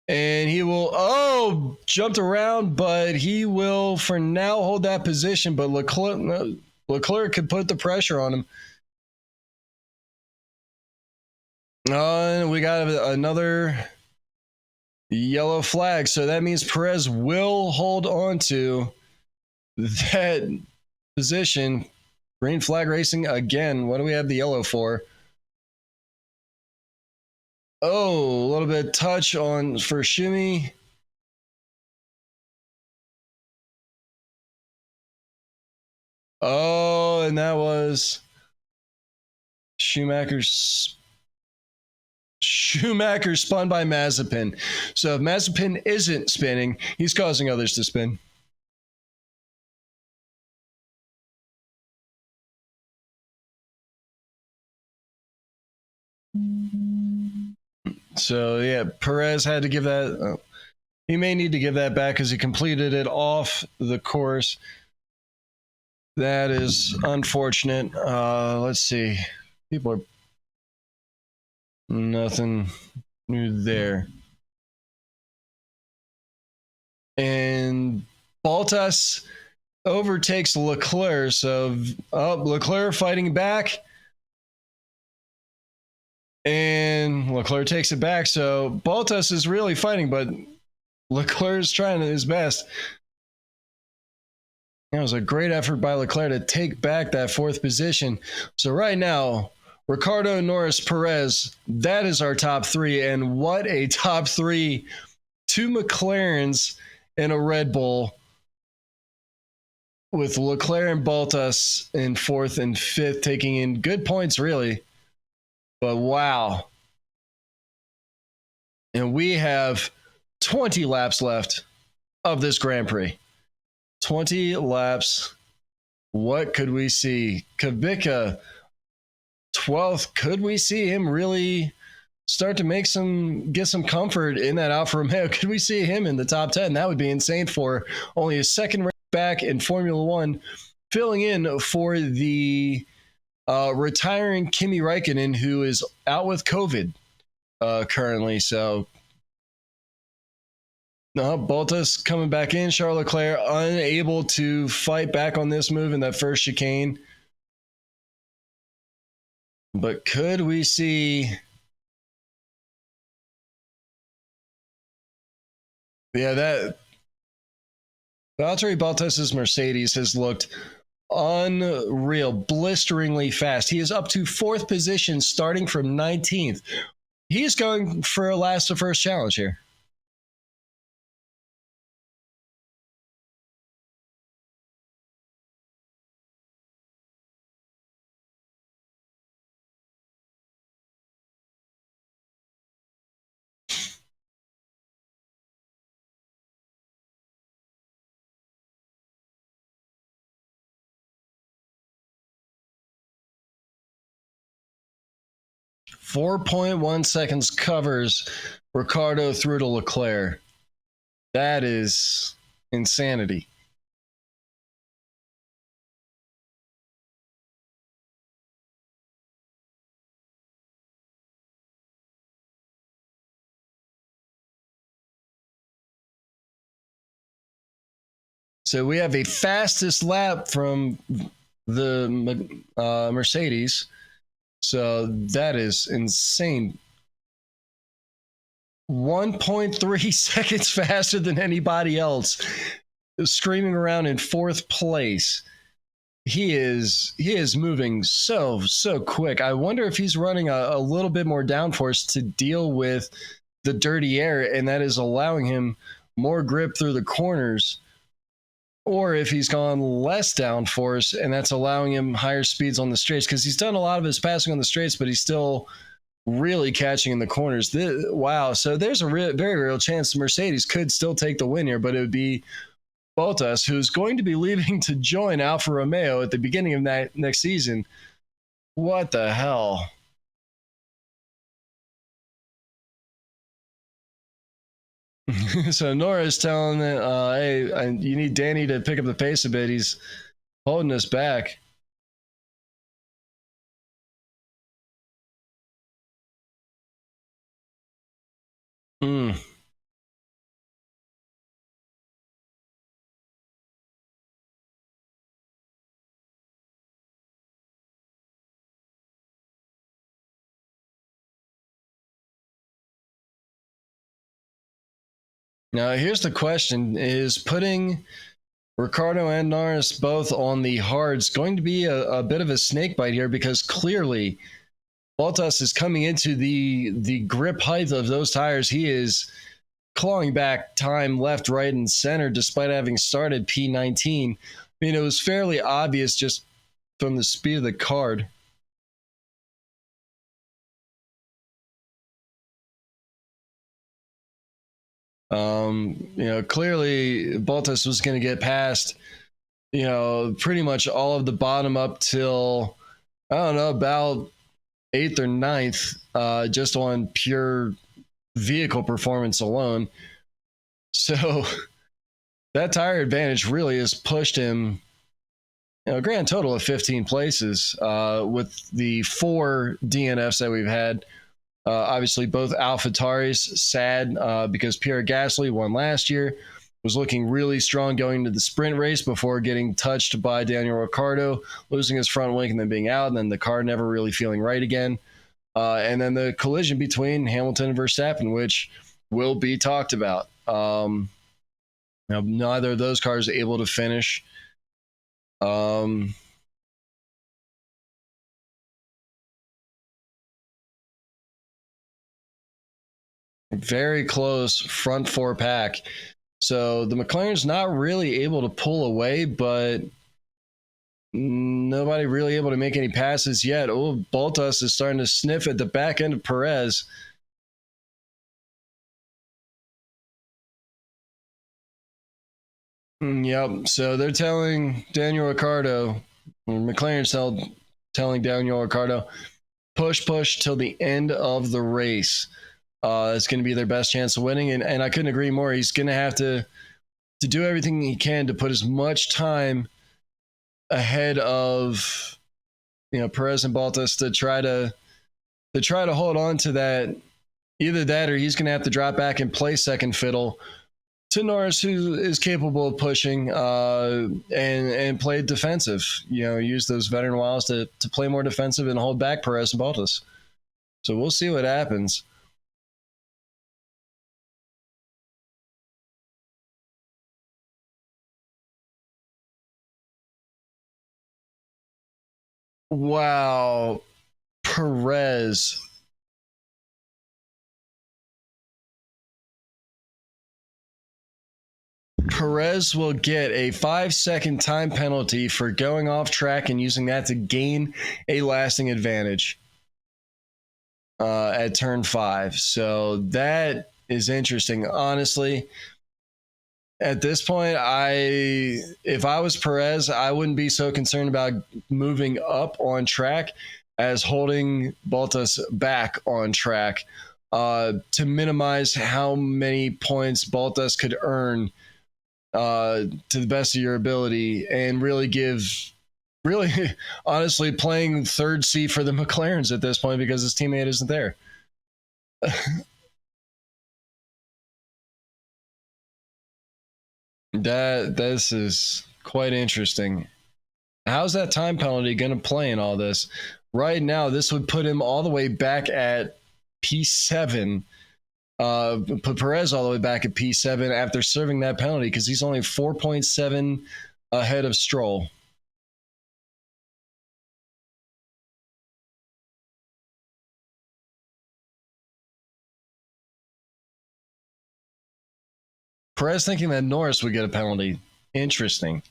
S1: And he will, jumped around, but he will for now hold that position. But Leclerc could put the pressure on him. And we got another yellow flag. So that means Perez will hold on to that position. Green flag racing again. What do we have the yellow for? Oh, a little bit of touch on for Shimmy. Oh, and that was Schumacher spun by Mazepin. So if Mazepin isn't spinning, he's causing others to spin. So yeah, Perez had to give that. He may need to give that back because he completed it off the course. That is unfortunate. Let's see. People are nothing new there. And Bottas overtakes Leclerc. So Leclerc fighting back. And Leclerc takes it back. So Bottas is really fighting, but Leclerc is trying his best. It was a great effort by Leclerc to take back that fourth position. So right now, Ricciardo, Norris, Perez, that is our top three. And what a top three. Two McLarens and a Red Bull, with Leclerc and Bottas in fourth and fifth, taking in good points, really. But wow. And we have 20 laps left of this Grand Prix. 20 laps. What could we see? Kubica, 12th. Could we see him really start to get some comfort in that Alfa Romeo? Could we see him in the top 10? That would be insane for only his second race back in Formula One, filling in for the retiring Kimi Räikkönen, who is out with COVID currently. So Bottas coming back in. Charles Leclerc unable to fight back on this move in that first chicane. But could we see? Yeah, that Valtteri Bottas's Mercedes has looked unreal, blisteringly fast. He is up to fourth position, starting from 19th. He's going for a last to first challenge here. 4.1 seconds covers Ricciardo through to Leclerc. That is insanity. So we have a fastest lap from the Mercedes. So that is insane. 1.3 seconds faster than anybody else, screaming around in fourth place. He is moving so quick. I wonder if he's running a little bit more downforce to deal with the dirty air, and that is allowing him more grip through the corners, or if he's gone less downforce and that's allowing him higher speeds on the straights, because he's done a lot of his passing on the straights, but he's still really catching in the corners. Wow. So there's a very real chance Mercedes could still take the win here, but it would be Bottas, who's going to be leaving to join Alfa Romeo at the beginning of that next season. What the hell? So Nora's telling that, hey, you need Danny to pick up the pace a bit. He's holding us back. Hmm. Now, here's the question. Is putting Ricciardo and Norris both on the hards going to be a bit of a snake bite here? Because clearly Bottas is coming into the grip height of those tires. He is clawing back time left, right, and center despite having started P19. I mean, it was fairly obvious just from the speed of the card. Clearly Bottas was going to get past, pretty much all of the bottom up till, I don't know, about 8th or 9th, just on pure vehicle performance alone. So that tire advantage really has pushed him, a grand total of 15 places with the 4 DNFs that we've had. Obviously, both AlphaTauris sad because Pierre Gasly won last year, was looking really strong going into the sprint race before getting touched by Daniel Ricciardo, losing his front wing and then being out, and then the car never really feeling right again. And then the collision between Hamilton and Verstappen, which will be talked about. Now, neither of those cars are able to finish. Very close front 4 pack. So the McLaren's not really able to pull away, but nobody really able to make any passes yet. Oh, Bottas is starting to sniff at the back end of Perez. Yep. So they're telling Daniel Ricciardo, McLaren's telling Daniel Ricciardo, push till the end of the race. It's going to be their best chance of winning. And I couldn't agree more. He's going to have to do everything he can to put as much time ahead of Perez and Bottas to try to hold on to that. Either that, or he's going to have to drop back and play second fiddle to Norris, who is capable of pushing and play defensive. Use those veteran wiles to play more defensive and hold back Perez and Bottas. So we'll see what happens. Wow, Perez. Perez will get a 5-second time penalty for going off track and using that to gain a lasting advantage at turn 5. So that is interesting. Honestly, at this point, if I was Perez, I wouldn't be so concerned about moving up on track. as holding Bottas back on track to minimize how many points Bottas could earn to the best of your ability and really really, honestly, playing third seat for the McLarens at this point because his teammate isn't there. This is quite interesting. How's that time penalty going to play in all this? Right now, this would put him all the way back at P7. Put Perez all the way back at P7 after serving that penalty because he's only 4.7 ahead of Stroll. Perez thinking that Norris would get a penalty. Interesting.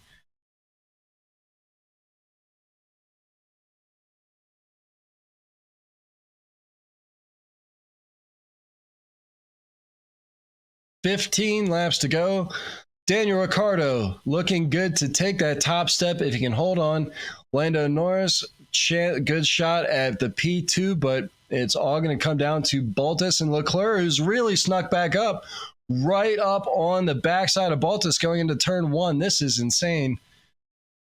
S1: $15 laps to go. Daniel Ricciardo looking good to take that top step if he can hold on. Lando Norris, good shot at the P2, but it's all going to come down to Bottas and Leclerc, who's really snuck back up, right up on the backside of Bottas going into turn one. This is insane.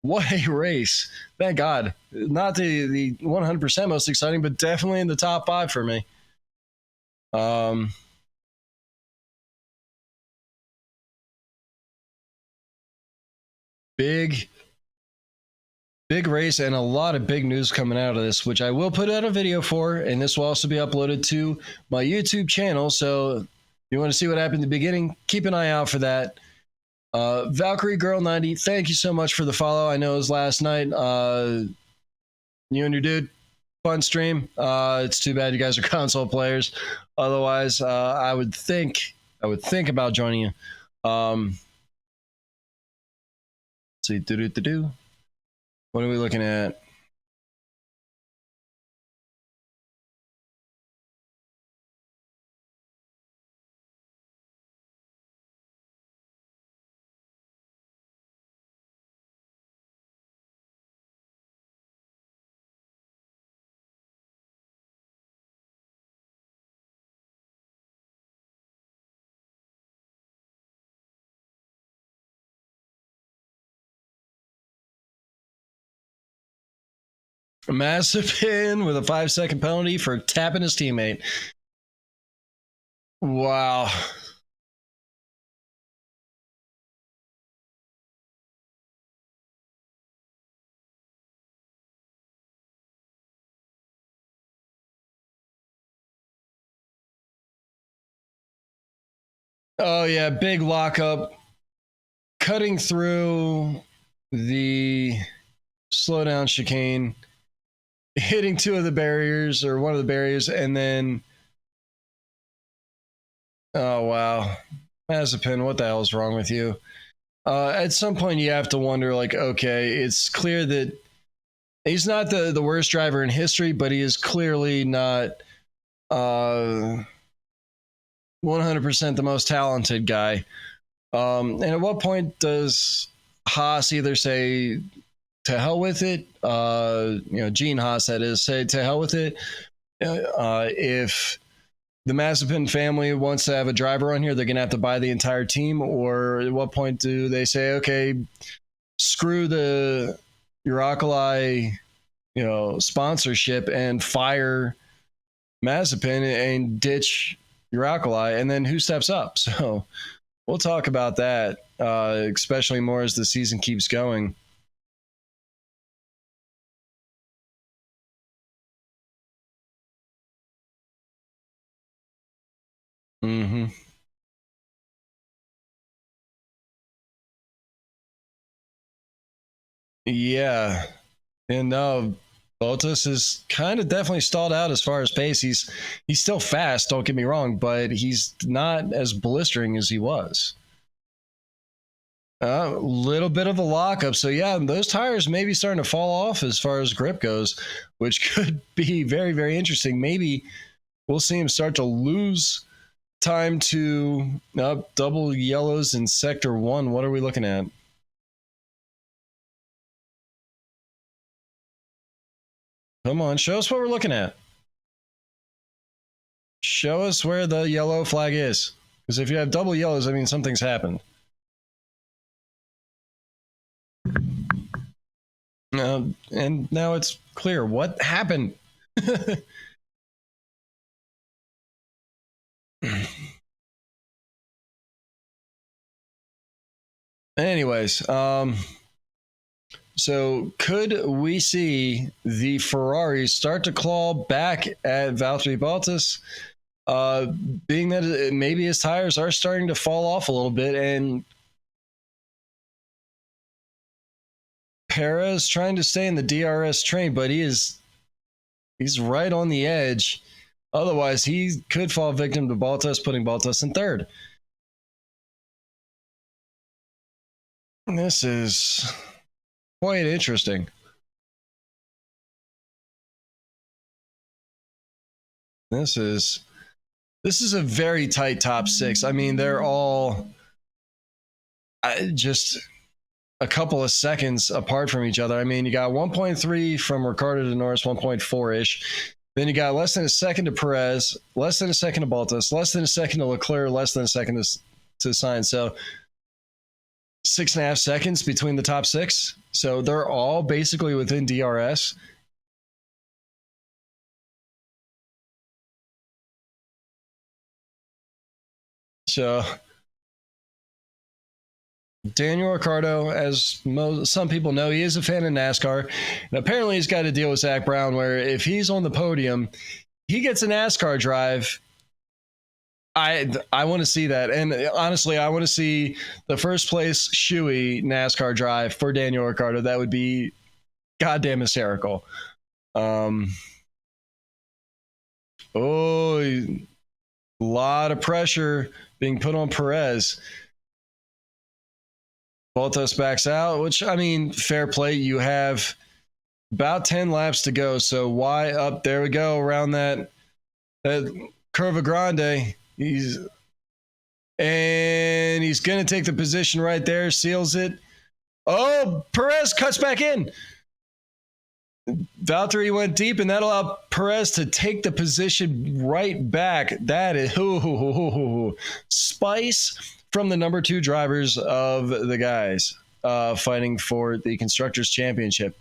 S1: What a race. Thank God. Not the 100% most exciting, but definitely in the top five for me. Big race and a lot of big news coming out of this, which I will put out a video for, and this will also be uploaded to my YouTube channel. So if you want to see what happened in the beginning, keep an eye out for that. Valkyrie Girl 90, thank you so much for the follow. I know it was last night. You and your dude, fun stream. It's too bad you guys are console players. Otherwise, I would think about joining you. Let's see, what are we looking at? Mazepin with a 5-second penalty for tapping his teammate. Wow. Oh, yeah, big lockup. Cutting through the slowdown chicane, hitting two of the barriers or one of the barriers, and then. Oh, wow. Mazepin, what the hell is wrong with you? At some point, you have to wonder, like, okay, it's clear that he's not the worst driver in history, but he is clearly not 100% the most talented guy. And at what point does Haas either say, to hell with it, Gene Haas, that is, say, to hell with it, if the Mazepin family wants to have a driver on here, they're going to have to buy the entire team? Or at what point do they say, okay, screw the Uralkali, sponsorship and fire Mazepin and ditch Uralkali? And then who steps up? So we'll talk about that, especially more as the season keeps going. Mm-hmm. Yeah. And Bottas is kind of definitely stalled out as far as pace. He's still fast, don't get me wrong, but he's not as blistering as he was. A little bit of a lockup. So, yeah, those tires may be starting to fall off as far as grip goes, which could be very, very interesting. Maybe we'll see him start to lose time to double yellows in Sector 1. What are we looking at? Come on, show us what we're looking at. Show us where the yellow flag is. Because if you have double yellows, I mean something's happened. And now it's clear. What happened? Anyways, so could we see the Ferrari start to claw back at Valtteri Bottas? Being that maybe his tires are starting to fall off a little bit, and Perez trying to stay in the DRS train, but he's right on the edge. Otherwise, he could fall victim to Bottas, putting Bottas in third. This is quite interesting. This is a very tight top six. I mean, they're all just a couple of seconds apart from each other. I mean, you got 1.3 from Ricciardo to Norris, 1.4-ish. Then you got less than a second to Perez, less than a second to Bottas, less than a second to Leclerc, less than a second to Sainz. So 6.5 seconds between the top six. So they're all basically within DRS. So Daniel Ricciardo, as some people know, he is a fan of NASCAR. And apparently he's got a deal with Zach Brown where if he's on the podium, he gets a NASCAR drive. I want to see that. And honestly, I want to see the first place shoey NASCAR drive for Daniel Ricciardo. That would be goddamn hysterical. A lot of pressure being put on Perez. Bottas backs out, which, I mean, fair play. You have about 10 laps to go. So why up? There we go, around that Curva Grande. He's going to take the position right there, seals it. Oh, Perez cuts back in. Valtteri went deep, and that allowed Perez to take the position right back. That is spice from the number 2 drivers of the guys fighting for the Constructors' Championship.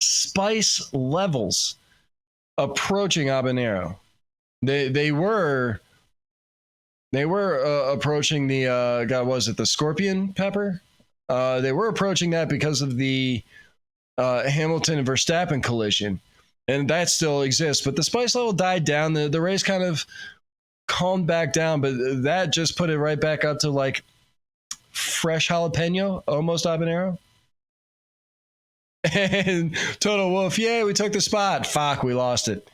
S1: Spice levels approaching Habanero. They were approaching the was it the Scorpion Pepper? They were approaching that because of the Hamilton and Verstappen collision, and that still exists. But the spice level died down. The race kind of calmed back down, but that just put it right back up to like fresh jalapeno, almost habanero. And Total Wolf, yeah, we took the spot. Fuck, we lost it.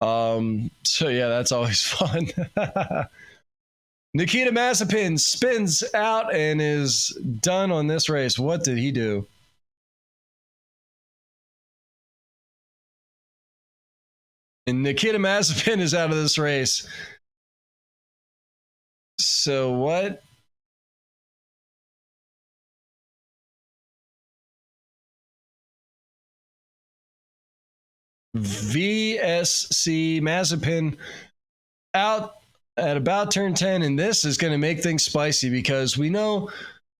S1: So yeah, that's always fun. Nikita Mazepin spins out and is done on this race. What did he do? And Nikita Mazepin is out of this race. So what? VSC Mazepin out at about turn 10, and this is going to make things spicy because we know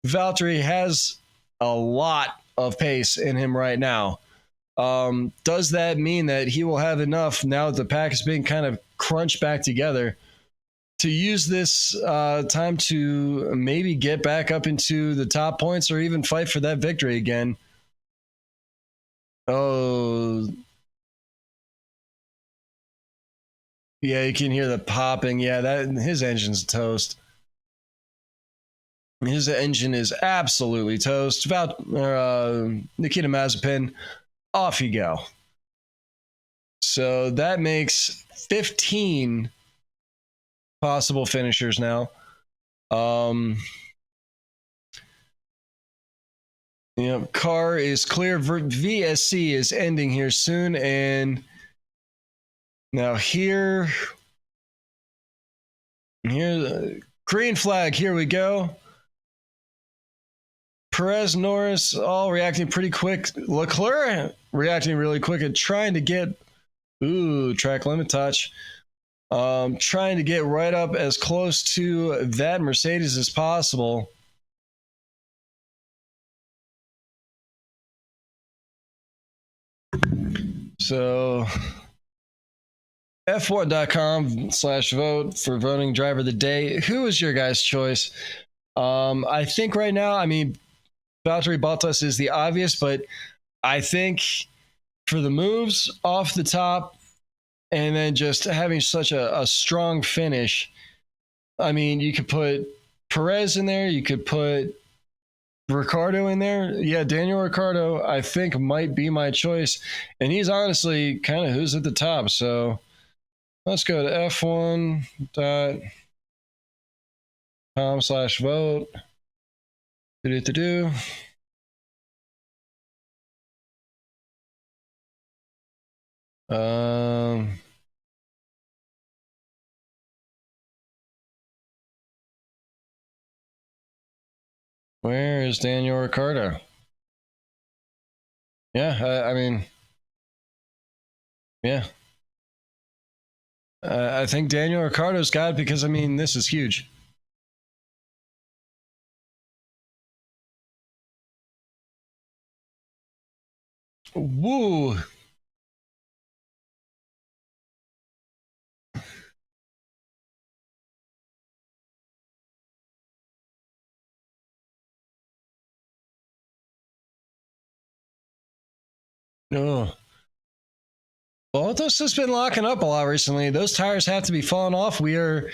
S1: Valtteri has a lot of pace in him right now. Does that mean that he will have enough now that the pack is being kind of crunched back together to use this time to maybe get back up into the top points or even fight for that victory again? Oh, yeah, you can hear the popping. Yeah, that his engine's toast. His engine is absolutely toast. Nikita Mazepin, off you go. So that makes 15 possible finishers now. Car is clear. VSC is ending here soon, and now here, green flag. Here we go. Perez, Norris, all reacting pretty quick. Leclerc reacting really quick and trying to get, track limit touch. Trying to get right up as close to that Mercedes as possible. So F1.com/vote for voting driver of the day. Who is your guys' choice? I think right now, I mean, Valtteri Bottas is the obvious, but I think for the moves off the top and then just having such a strong finish, I mean, you could put Perez in there, you could put Ricciardo in there. Yeah, Daniel Ricciardo, I think, might be my choice. And he's honestly kind of who's at the top. So let's go to f1.com/vote. Do. Where is Daniel Ricciardo? Yeah, I mean, yeah. I think Daniel Ricciardo's got it because, I mean, this is huge. Woo. Oh. Bottas has been locking up a lot recently. Those tires have to be falling off. We are,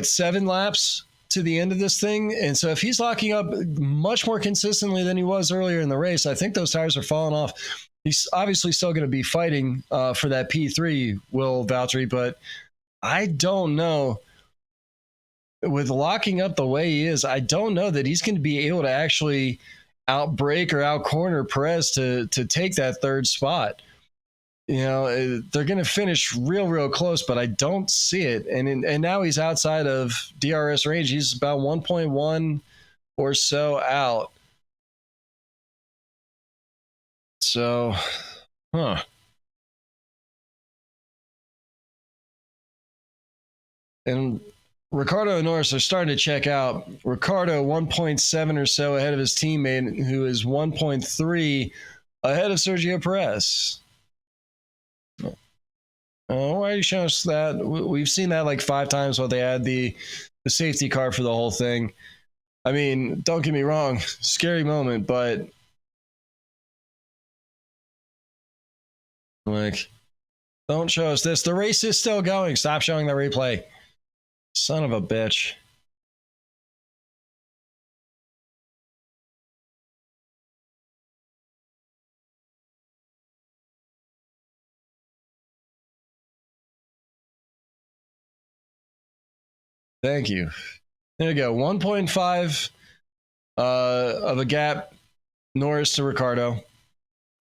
S1: 7 laps to the end of this thing? And so if he's locking up much more consistently than he was earlier in the race, I think those tires are falling off. He's obviously still going to be fighting for that P3, Will Valtteri, but I don't know. With locking up the way he is, I don't know that he's going to be able to actually outbrake or outcorner Perez to take that third spot. You know, they're going to finish real close, but I don't see it. And now he's outside of DRS range. He's about 1.1 or so out. So, And Ricciardo and Norris are starting to check out. Ricciardo 1.7 or so ahead of his teammate, who is 1.3 ahead of Sergio Perez. Why are you showing us that? We've seen that like 5 times while they had the safety car for the whole thing. I mean, don't get me wrong, scary moment, but like, don't show us this. The race is still going. Stop showing the replay. Son of a bitch. Thank you. There you go. 1.5 of a gap, Norris to Ricciardo.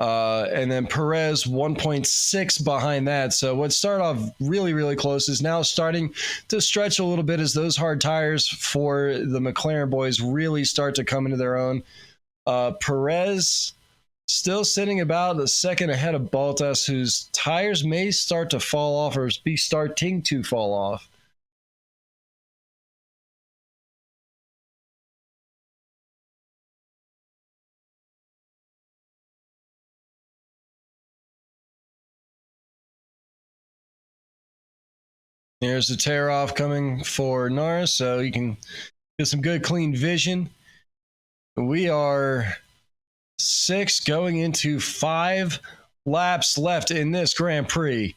S1: And then Perez 1.6 behind that. So what started off really close is now starting to stretch a little bit as those hard tires for the McLaren boys really start to come into their own. Perez still sitting about a second ahead of Bottas, whose tires may start to fall off or be starting to fall off. Here's the tear off coming for Norris, so you can get some good clean vision. We are 6 going into 5 laps left in this Grand Prix.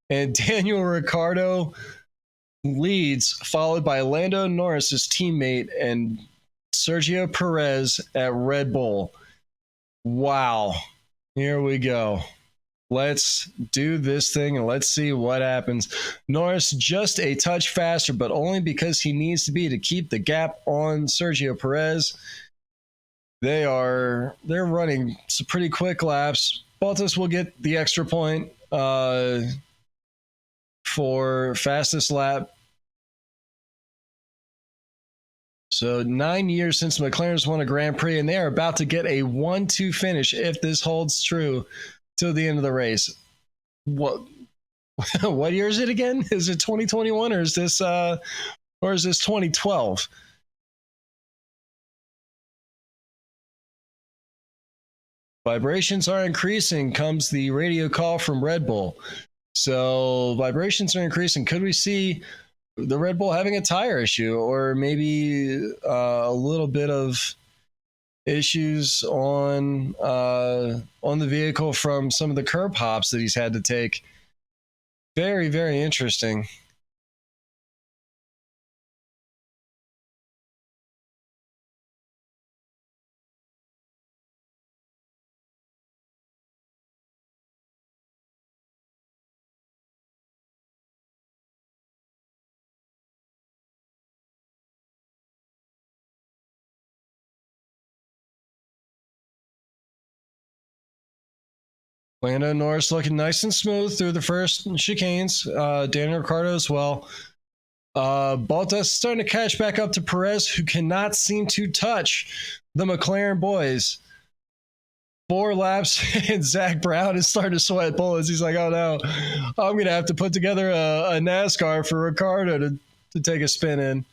S1: And Daniel Ricciardo leads, followed by Lando Norris's teammate and Sergio Perez at Red Bull. Wow. Here we go. Let's do this thing and let's see what happens. Norris just a touch faster, but only because he needs to be to keep the gap on Sergio Perez. They're running some pretty quick laps. Bottas will get the extra point for fastest lap. So 9 years since McLaren's won a Grand Prix, and they are about to get a 1-2 finish if this holds true till the end of the race. What what year is it again? Is it 2021 or is this 2012? Vibrations are increasing, comes the radio call from Red Bull. So vibrations are increasing. Could we see the Red Bull having a tire issue, or maybe a little bit of issues on the vehicle from some of the curb hops that he's had to take? Very, very interesting. Lando Norris looking nice and smooth through the first chicanes. Daniel Ricciardo as well. Bottas starting to catch back up to Perez, who cannot seem to touch the McLaren boys. 4 laps, and Zach Brown is starting to sweat bullets. He's like, oh no, I'm going to have to put together a NASCAR for Ricciardo to take a spin in.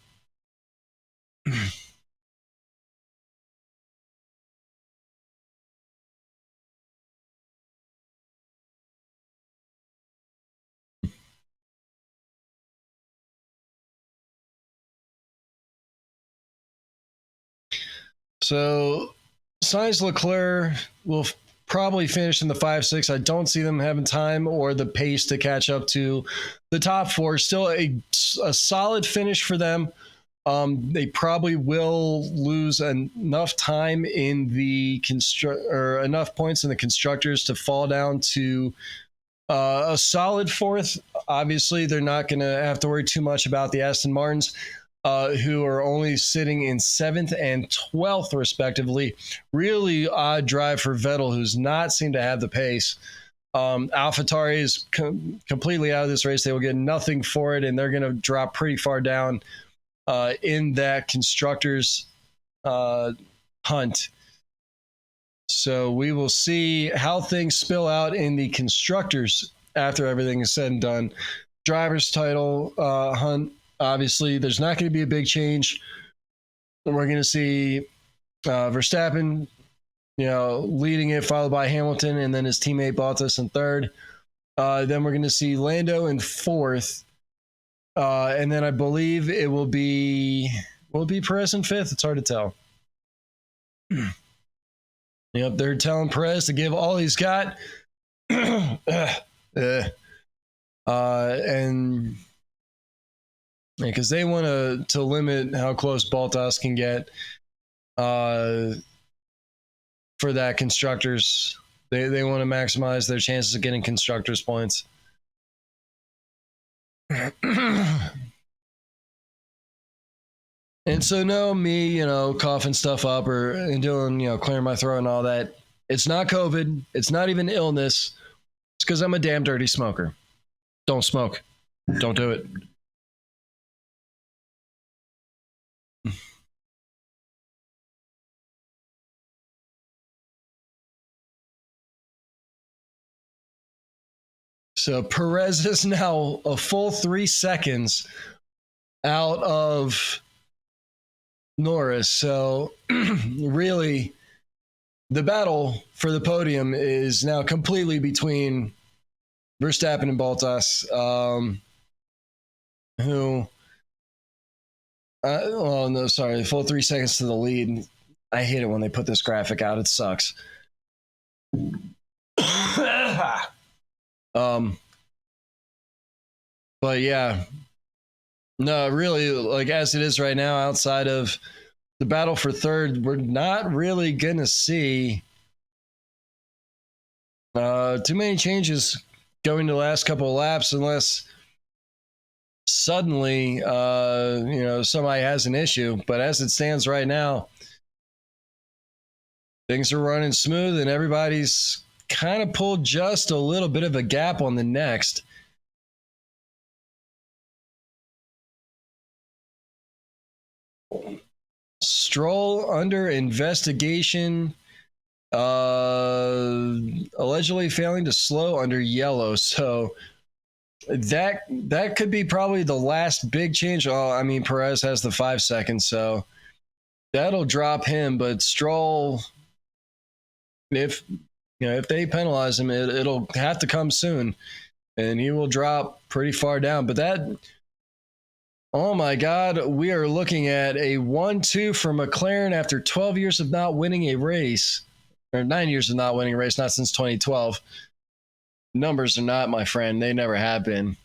S1: So Sainz Leclerc will probably finish in the 5-6. I don't see them having time or the pace to catch up to the top 4. Still a solid finish for them. They probably will lose enough time in the enough points in the constructors to fall down to a solid 4th. Obviously, they're not going to have to worry too much about the Aston Martins, who are only sitting in 7th and 12th, respectively. Really odd drive for Vettel, who's not seemed to have the pace. AlphaTauri is completely out of this race. They will get nothing for it, and they're going to drop pretty far down in that constructors hunt. So we will see how things spill out in the constructors after everything is said and done. Driver's title hunt, obviously, there's not going to be a big change. We're going to see Verstappen, leading it, followed by Hamilton, and then his teammate Bottas in 3rd. Then we're going to see Lando in 4th. And then I believe it will be Perez in 5th. It's hard to tell. Yep, they're telling Perez to give all he's got. And because they want to limit how close Bottas can get for that constructors. They want to maximize their chances of getting constructors points. And so no, me, coughing stuff up and doing, clearing my throat and all that. It's not COVID. It's not even illness. It's because I'm a damn dirty smoker. Don't smoke. Don't do it. So Perez is now a full 3 seconds out of Norris. So really, the battle for the podium is now completely between Verstappen and Bottas, full 3 seconds to the lead. I hate it when they put this graphic out. It sucks. But yeah, no, really, like as it is right now, outside of the battle for 3rd, we're not really gonna see too many changes going to the last couple of laps, unless suddenly somebody has an issue. But as it stands right now, things are running smooth, and everybody's kind of pulled just a little bit of a gap on the next. Stroll under investigation, allegedly failing to slow under yellow. So that could be probably the last big change. Oh, I mean, Perez has the 5 seconds, so that'll drop him. But Stroll, if if they penalize him, it'll have to come soon, and he will drop pretty far down. But that, oh my God, we are looking at a 1-2 for McLaren after 12 years of not winning a race, or 9 years of not winning a race, not since 2012. Numbers are not, my friend. They never have been.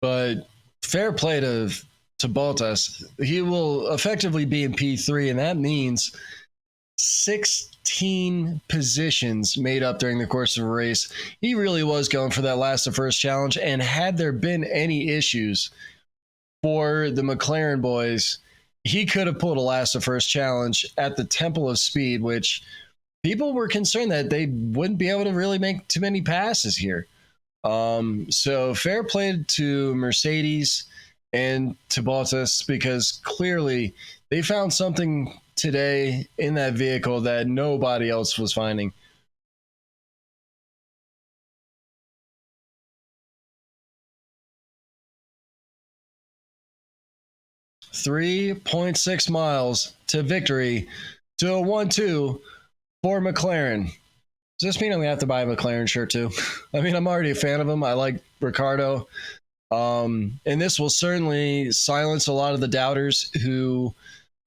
S1: But fair play to Bottas. He will effectively be in P3, and that means 16 positions made up during the course of a race. He really was going for that last to first challenge, and had there been any issues for the McLaren boys, he could have pulled a last to first challenge at the Temple of Speed, which people were concerned that they wouldn't be able to really make too many passes here. So fair play to Mercedes and to Bottas, because clearly they found something today in that vehicle that nobody else was finding. .6 miles to victory, to a 1-2 for McLaren. Does this mean I'm going to have to buy a McLaren shirt too? I mean, I'm already a fan of him. I like Ricciardo. And this will certainly silence a lot of the doubters who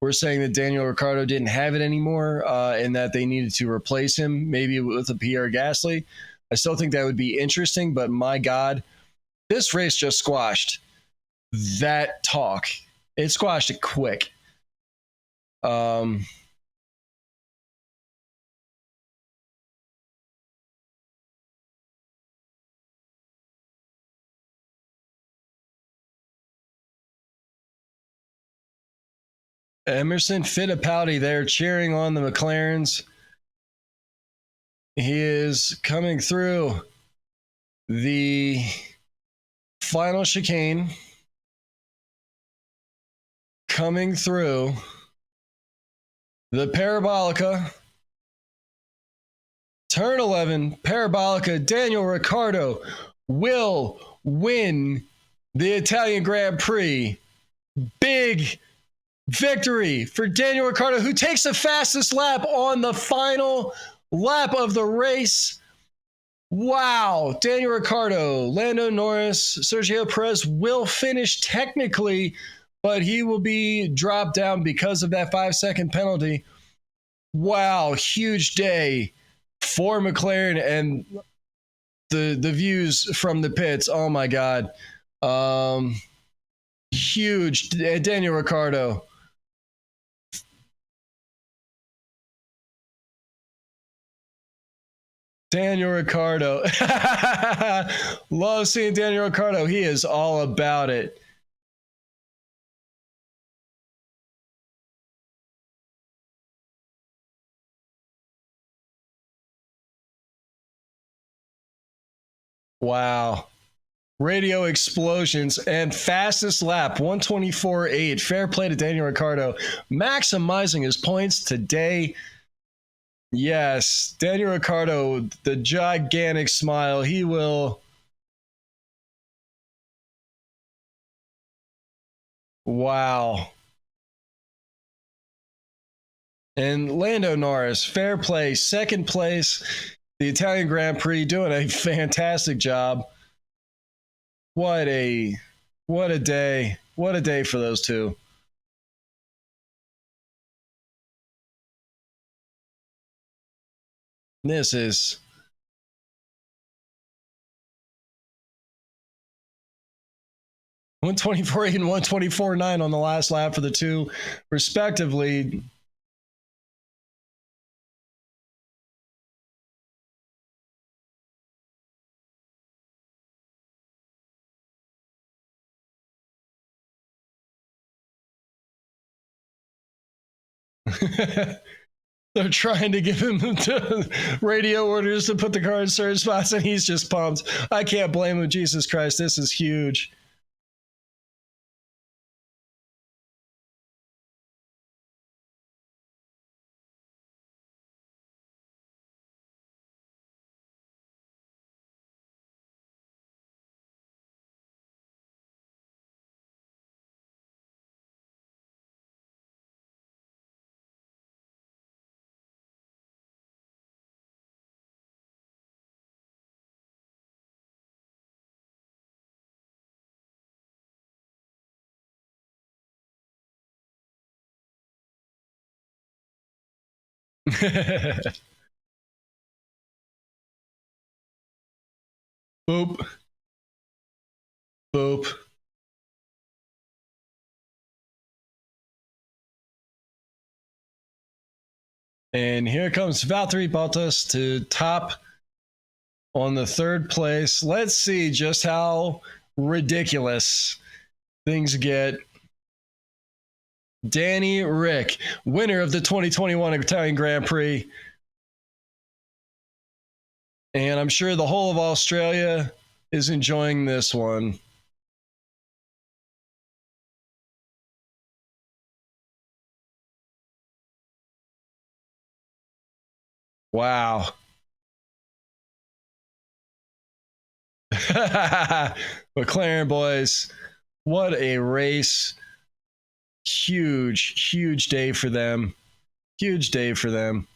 S1: were saying that Daniel Ricciardo didn't have it anymore, and that they needed to replace him, maybe with a Pierre Gasly. I still think that would be interesting, but my God, this race just squashed that talk. It squashed it quick. Emerson Fittipaldi there cheering on the McLarens. He is coming through the final chicane, coming through the Parabolica. Turn 11, Parabolica. Daniel Ricciardo will win the Italian Grand Prix. Big victory for Daniel Ricciardo, who takes the fastest lap on the final lap of the race. Wow. Daniel Ricciardo, Lando Norris, Sergio Perez will finish technically, but he will be dropped down because of that 5-second penalty. Wow. Huge day for McLaren, and the views from the pits. Oh my God. Huge. Daniel Ricciardo. Daniel Ricciardo. Love seeing Daniel Ricciardo. He is all about it. Wow. Radio explosions and fastest lap, 124.8. Fair play to Daniel Ricciardo, maximizing his points today. Yes, Daniel Ricciardo, the gigantic smile. He will. Wow. And Lando Norris, fair play, second place, the Italian Grand Prix, doing a fantastic job. What a day. What a day for those two. This is 124.8 and 124.9 on the last lap for the two, respectively. They're trying to give him radio orders to put the car in certain spots, and he's just pumped. I can't blame him. Jesus Christ, this is huge. Boop. Boop. And here comes Valtteri Bottas to top on the third place. Let's see just how ridiculous things get. Danny Rick, winner of the 2021 Italian Grand Prix. And I'm sure the whole of Australia is enjoying this one. Wow. McLaren boys, what a race. Huge, huge day for them. Huge day for them.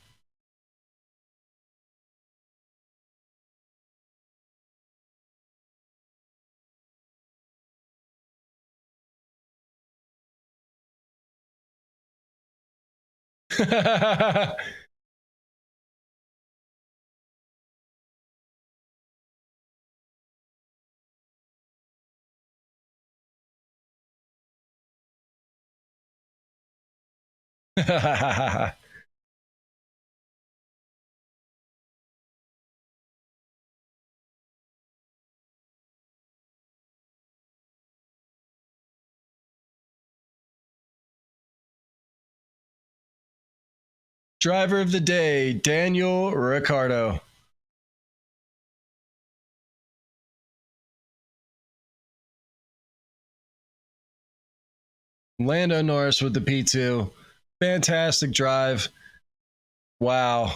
S1: Driver of the day, Daniel Ricciardo. Lando Norris with the P2. Fantastic drive. Wow.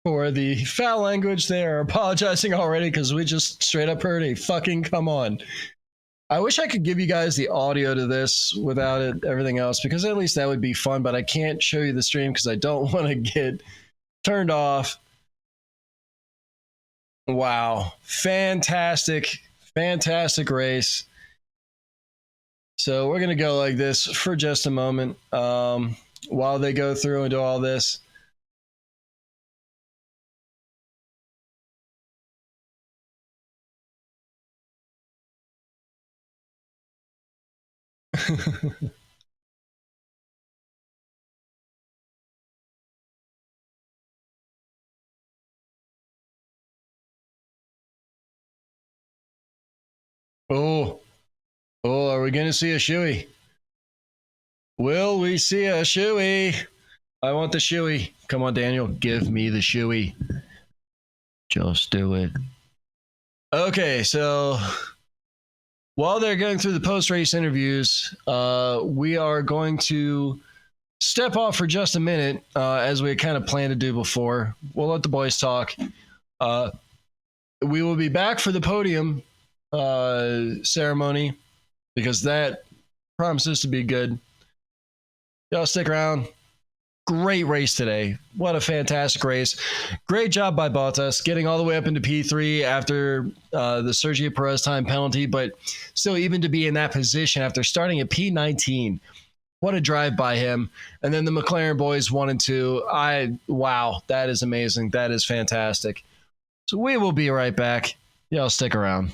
S1: For the foul language, they are apologizing already because we just straight up heard a fucking come on. I wish I could give you guys the audio to this without it, everything else, because at least that would be fun, but I can't show you the stream because I don't want to get turned off. Wow. Fantastic, fantastic race. So we're going to go like this for just a moment while they go through and do all this. Oh, are we going to see a shoey? Will we see a shoey? I want the shoey. Come on, Daniel, give me the shoey. Just do it. Okay, so while they're going through the post-race interviews, we are going to step off for just a minute, as we kind of planned to do before. We'll let the boys talk. We will be back for the podium ceremony because that promises to be good. Y'all stick around. Great race today. What a fantastic race. Great job by Bottas getting all the way up into P3 after the Sergio Perez time penalty, but still even to be in that position after starting at P19. What a drive by him. And then the McLaren boys 1 and 2. Wow, that is amazing. That is fantastic. So we will be right back. Y'all stick around.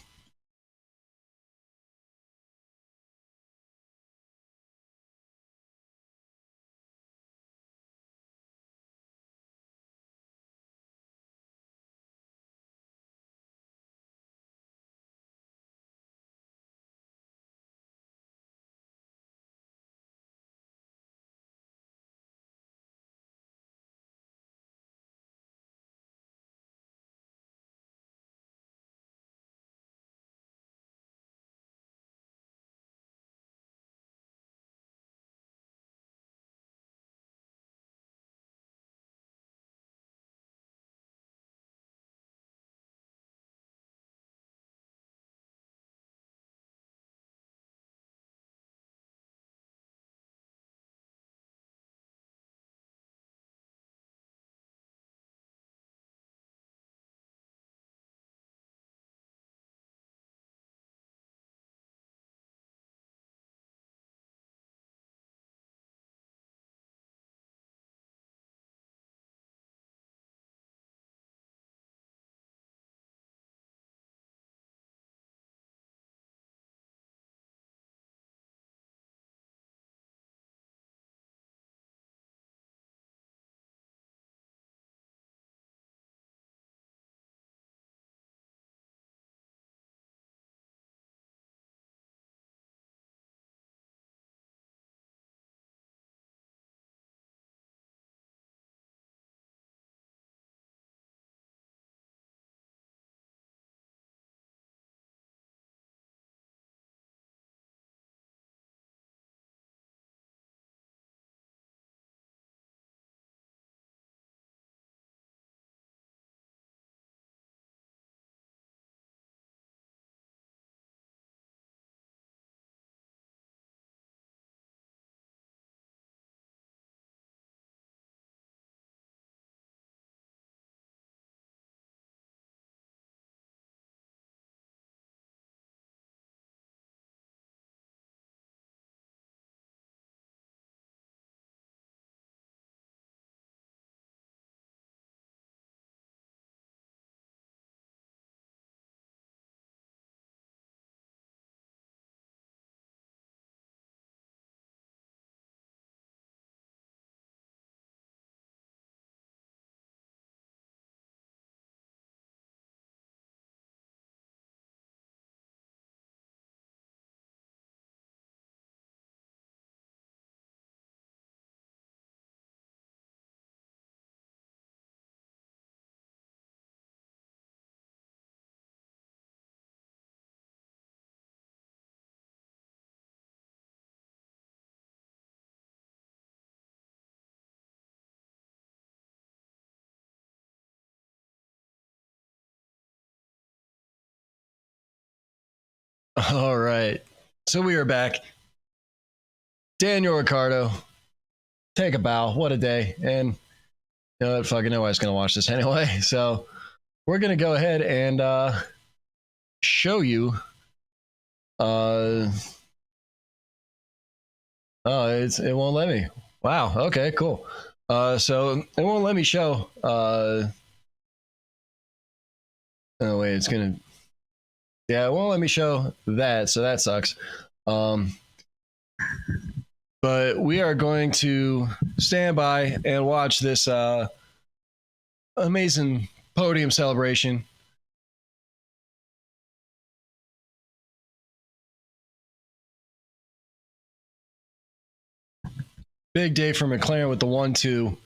S1: All right. So we are back. Daniel Ricciardo, take a bow. What a day. And you know what? Fucking nobody's going to watch this anyway. So we're going to go ahead and show you. Oh, it won't let me. Wow. Okay, cool. So it won't let me show. Oh, wait, it's going to. Yeah, it won't let me show that. So that sucks. Um, but we are going to stand by and watch this amazing podium celebration. Big day for McLaren with the 1-2.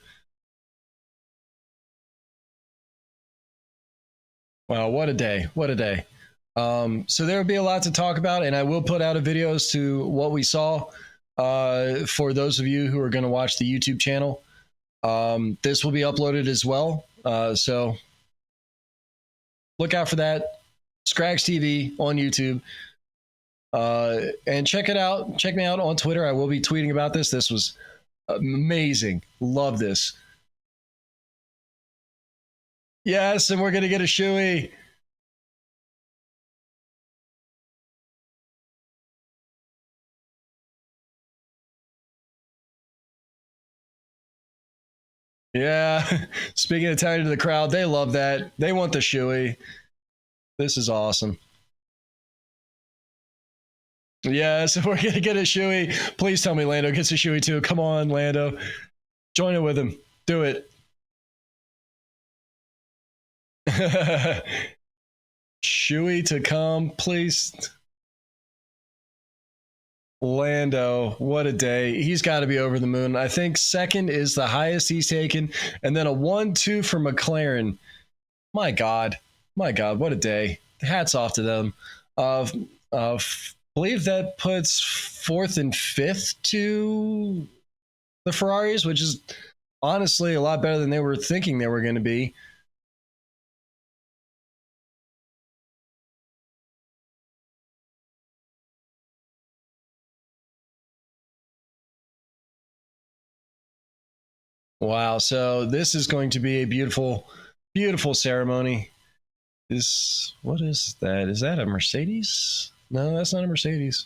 S1: Wow, what a day. What a day. So there will be a lot to talk about, and I will put out a video as to what we saw for those of you who are going to watch the YouTube channel. This will be uploaded as well. So look out for that. ScraggsTV on YouTube. And check it out. Check me out on Twitter. I will be tweeting about this. This was amazing. Love this. Yes, and we're going to get a shoey. Yeah. Speaking of Italian to the crowd, they love that. They want the shoey. This is awesome. Yeah, so we're going to get a shoey. Please tell me Lando gets a shoey too. Come on, Lando. Join it with him. Do it. Shoey to come, please. Lando, what a day. He's got to be over the moon. I think second is the highest he's taken, and then a 1-2 for McLaren. My God. My God, what a day. Hats off to them. I believe that puts fourth and fifth to the Ferraris, which is honestly a lot better than they were thinking they were going to be. Wow. So this is going to be a beautiful, beautiful ceremony. What is that? Is that a Mercedes? No, that's not a Mercedes.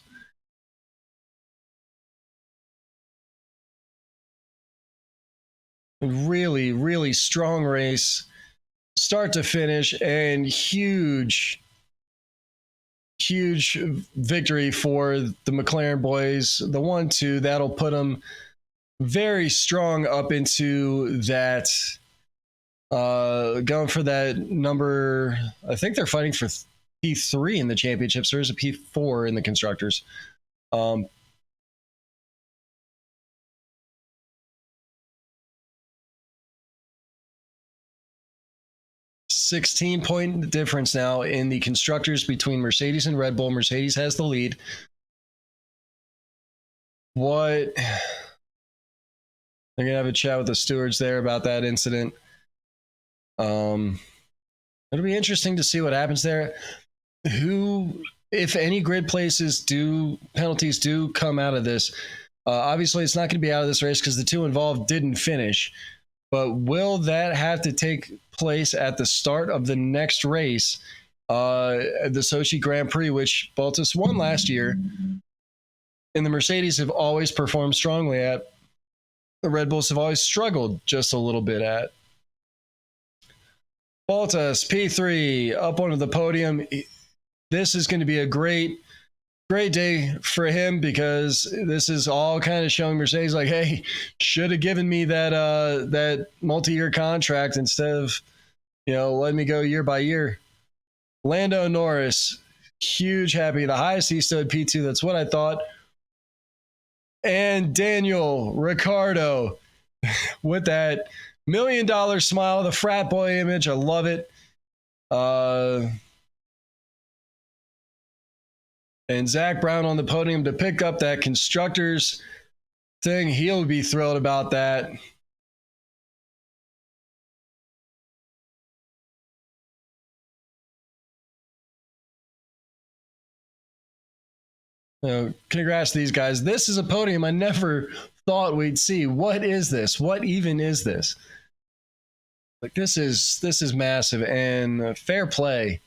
S1: Really, really strong race, start to finish, and huge, huge victory for the McLaren boys. The 1-2 that'll put them very strong up into that. Going for that number, I think they're fighting for P3 in the championships. There's a P4 in the constructors. 16-point difference now in the constructors between Mercedes and Red Bull. Mercedes has the lead. What? They're going to have a chat with the stewards there about that incident. It'll be interesting to see what happens there. Who, if any grid penalties do come out of this, obviously it's not going to be out of this race because the two involved didn't finish. But will that have to take place at the start of the next race, the Sochi Grand Prix, which Bottas won last year, and the Mercedes have always performed strongly at? The Red Bulls have always struggled just a little bit at. Bottas P3 up onto the podium. This is going to be a great day for him because this is all kind of showing Mercedes like, hey, should have given me that multi-year contract instead of letting me go year by year. Lando Norris, huge happy, the highest he stood P2. That's what I thought. And Daniel Ricciardo with that $1 million smile, the frat boy image. I love it. And Zach Brown on the podium to pick up that constructors thing. He'll be thrilled about that. Congrats to these guys. This is a podium I never thought we'd see. What is this? What even is this? Like this is massive, and fair play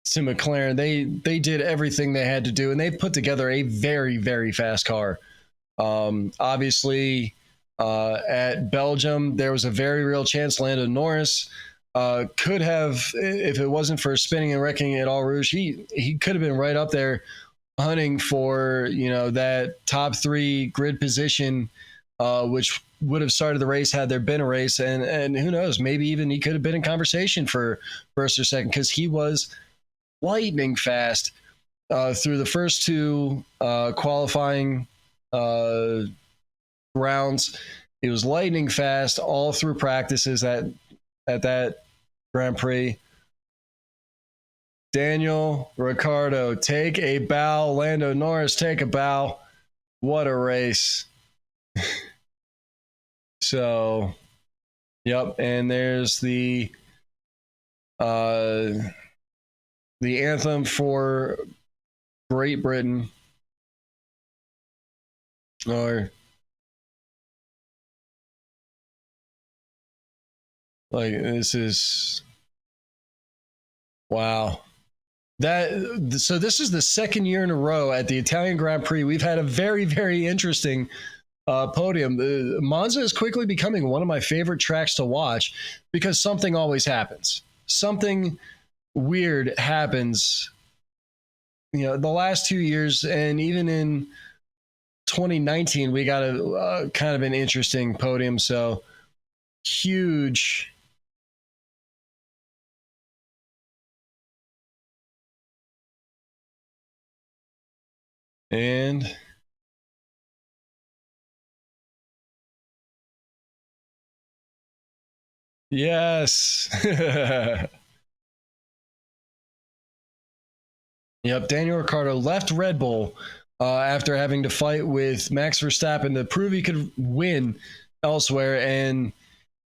S1: to McLaren. They did everything they had to do, and they put together a very fast car. Obviously, at Belgium, there was a very real chance Lando Norris could have, if it wasn't for spinning and wrecking at All Rouge, he could have been right up there hunting for that top 3 grid position, which would have started the race had there been a race, and who knows, maybe even he could have been in conversation for first or second, because he was lightning fast through the first 2 qualifying rounds. He was lightning fast all through practices at that Grand Prix. Daniel Ricciardo, take a bow. Lando Norris, take a bow. What a race. So, yep, and there's the anthem for Great Britain. Or like, this is wow. So this is the second year in a row at the Italian Grand Prix we've had a very interesting podium. Monza is quickly becoming one of my favorite tracks to watch because something always happens. Something weird happens. The last 2 years, and even in 2019, we got a kind of an interesting podium. So huge. And yes. Yep, Daniel Ricciardo left Red Bull after having to fight with Max Verstappen to prove he could win elsewhere, and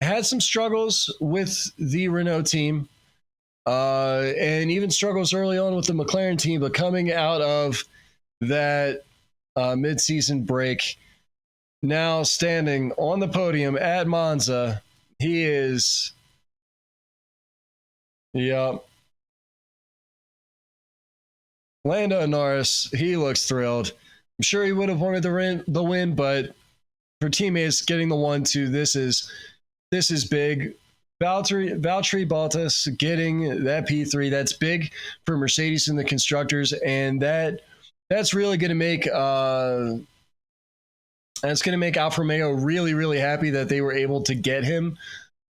S1: had some struggles with the Renault team, and even struggles early on with the McLaren team, but coming out of that mid-season break, now standing on the podium at Monza, he is, yep. Lando Norris, he looks thrilled. I'm sure he would have wanted the win, but for teammates getting the 1-2, this is big. Valtteri Bottas getting that P3, that's big for Mercedes and the constructors, and that's really going to make Alfa Romeo really happy that they were able to get him,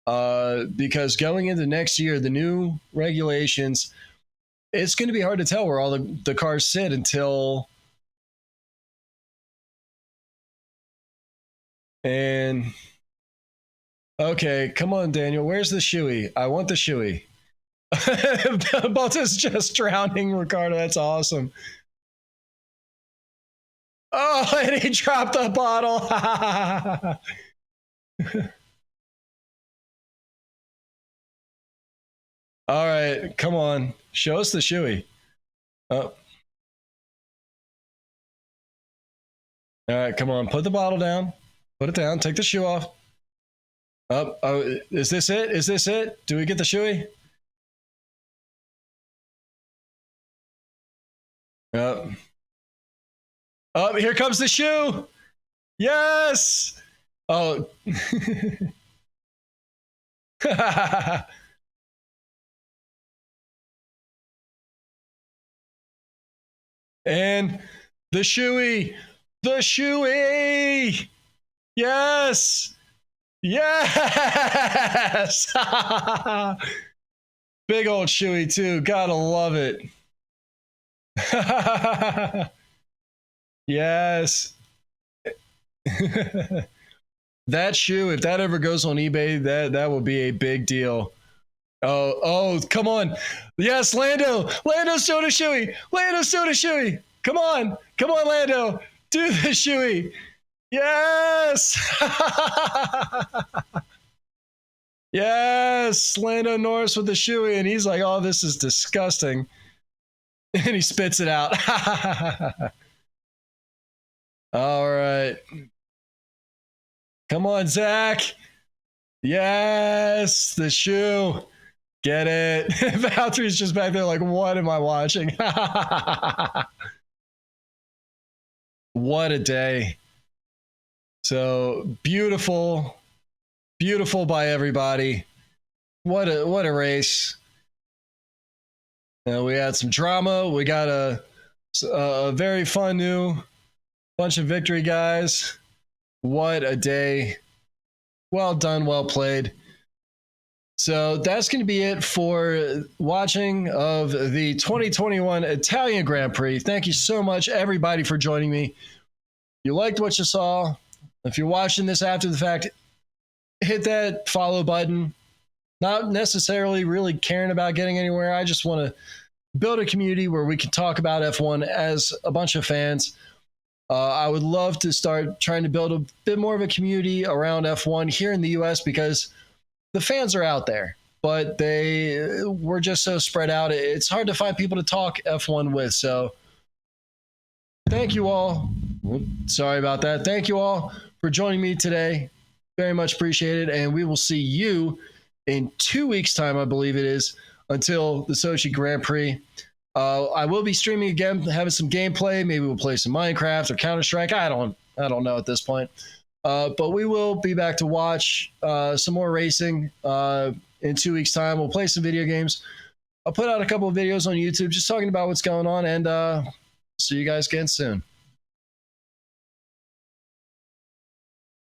S1: because going into next year, the new regulations, it's going to be hard to tell where all the cars sit until. And okay, come on, Daniel. Where's the shoey? I want the shoey. Bottas just drowning Ricciardo. That's awesome. Oh, and he dropped the bottle. All right, come on. Show us the shoey. Oh. All right, come on. Put the bottle down. Put it down. Take the shoe off. Oh, is this it? Is this it? Do we get the shoey? Yep. Oh, here comes the shoe. Yes. Oh. And the shoey. The shoey. Yes. Yes. Big old shoey too. Gotta love it. Yes. That shoe, if that ever goes on eBay, that will be a big deal. Oh, come on. Yes, Lando. Lando's doing a shoey. Lando's doing a shoey. Come on, Lando. Do the shoey. Yes. Yes, Lando Norris with the shoey, and he's like, oh, this is disgusting. And he spits it out. All right. Come on, Zach. Yes, the shoe. Get it. Valtteri's just back there like, what am I watching? What a day. So beautiful, beautiful by everybody. What a race. We had some drama. We got a very fun new bunch of victory guys. What a day. Well done, well played. So that's going to be it for watching of the 2021 Italian Grand Prix. Thank you so much, everybody, for joining me. If you liked what you saw, if you're watching this after the fact, hit that follow button. Not necessarily really caring about getting anywhere. I just want to build a community where we can talk about F1 as a bunch of fans. I would love to start trying to build a bit more of a community around F1 here in the US because the fans are out there, but we're just so spread out. It's hard to find people to talk F1 with. So thank you all. Sorry about that. Thank you all for joining me today. Very much appreciated. And we will see you in 2 weeks' time, I believe it is, until the Sochi Grand Prix. I will be streaming again, having some gameplay. Maybe we'll play some Minecraft or Counter-Strike. I don't know at this point. But we will be back to watch some more racing in 2 weeks' time. We'll play some video games. I'll put out a couple of videos on YouTube just talking about what's going on, and see you guys again soon.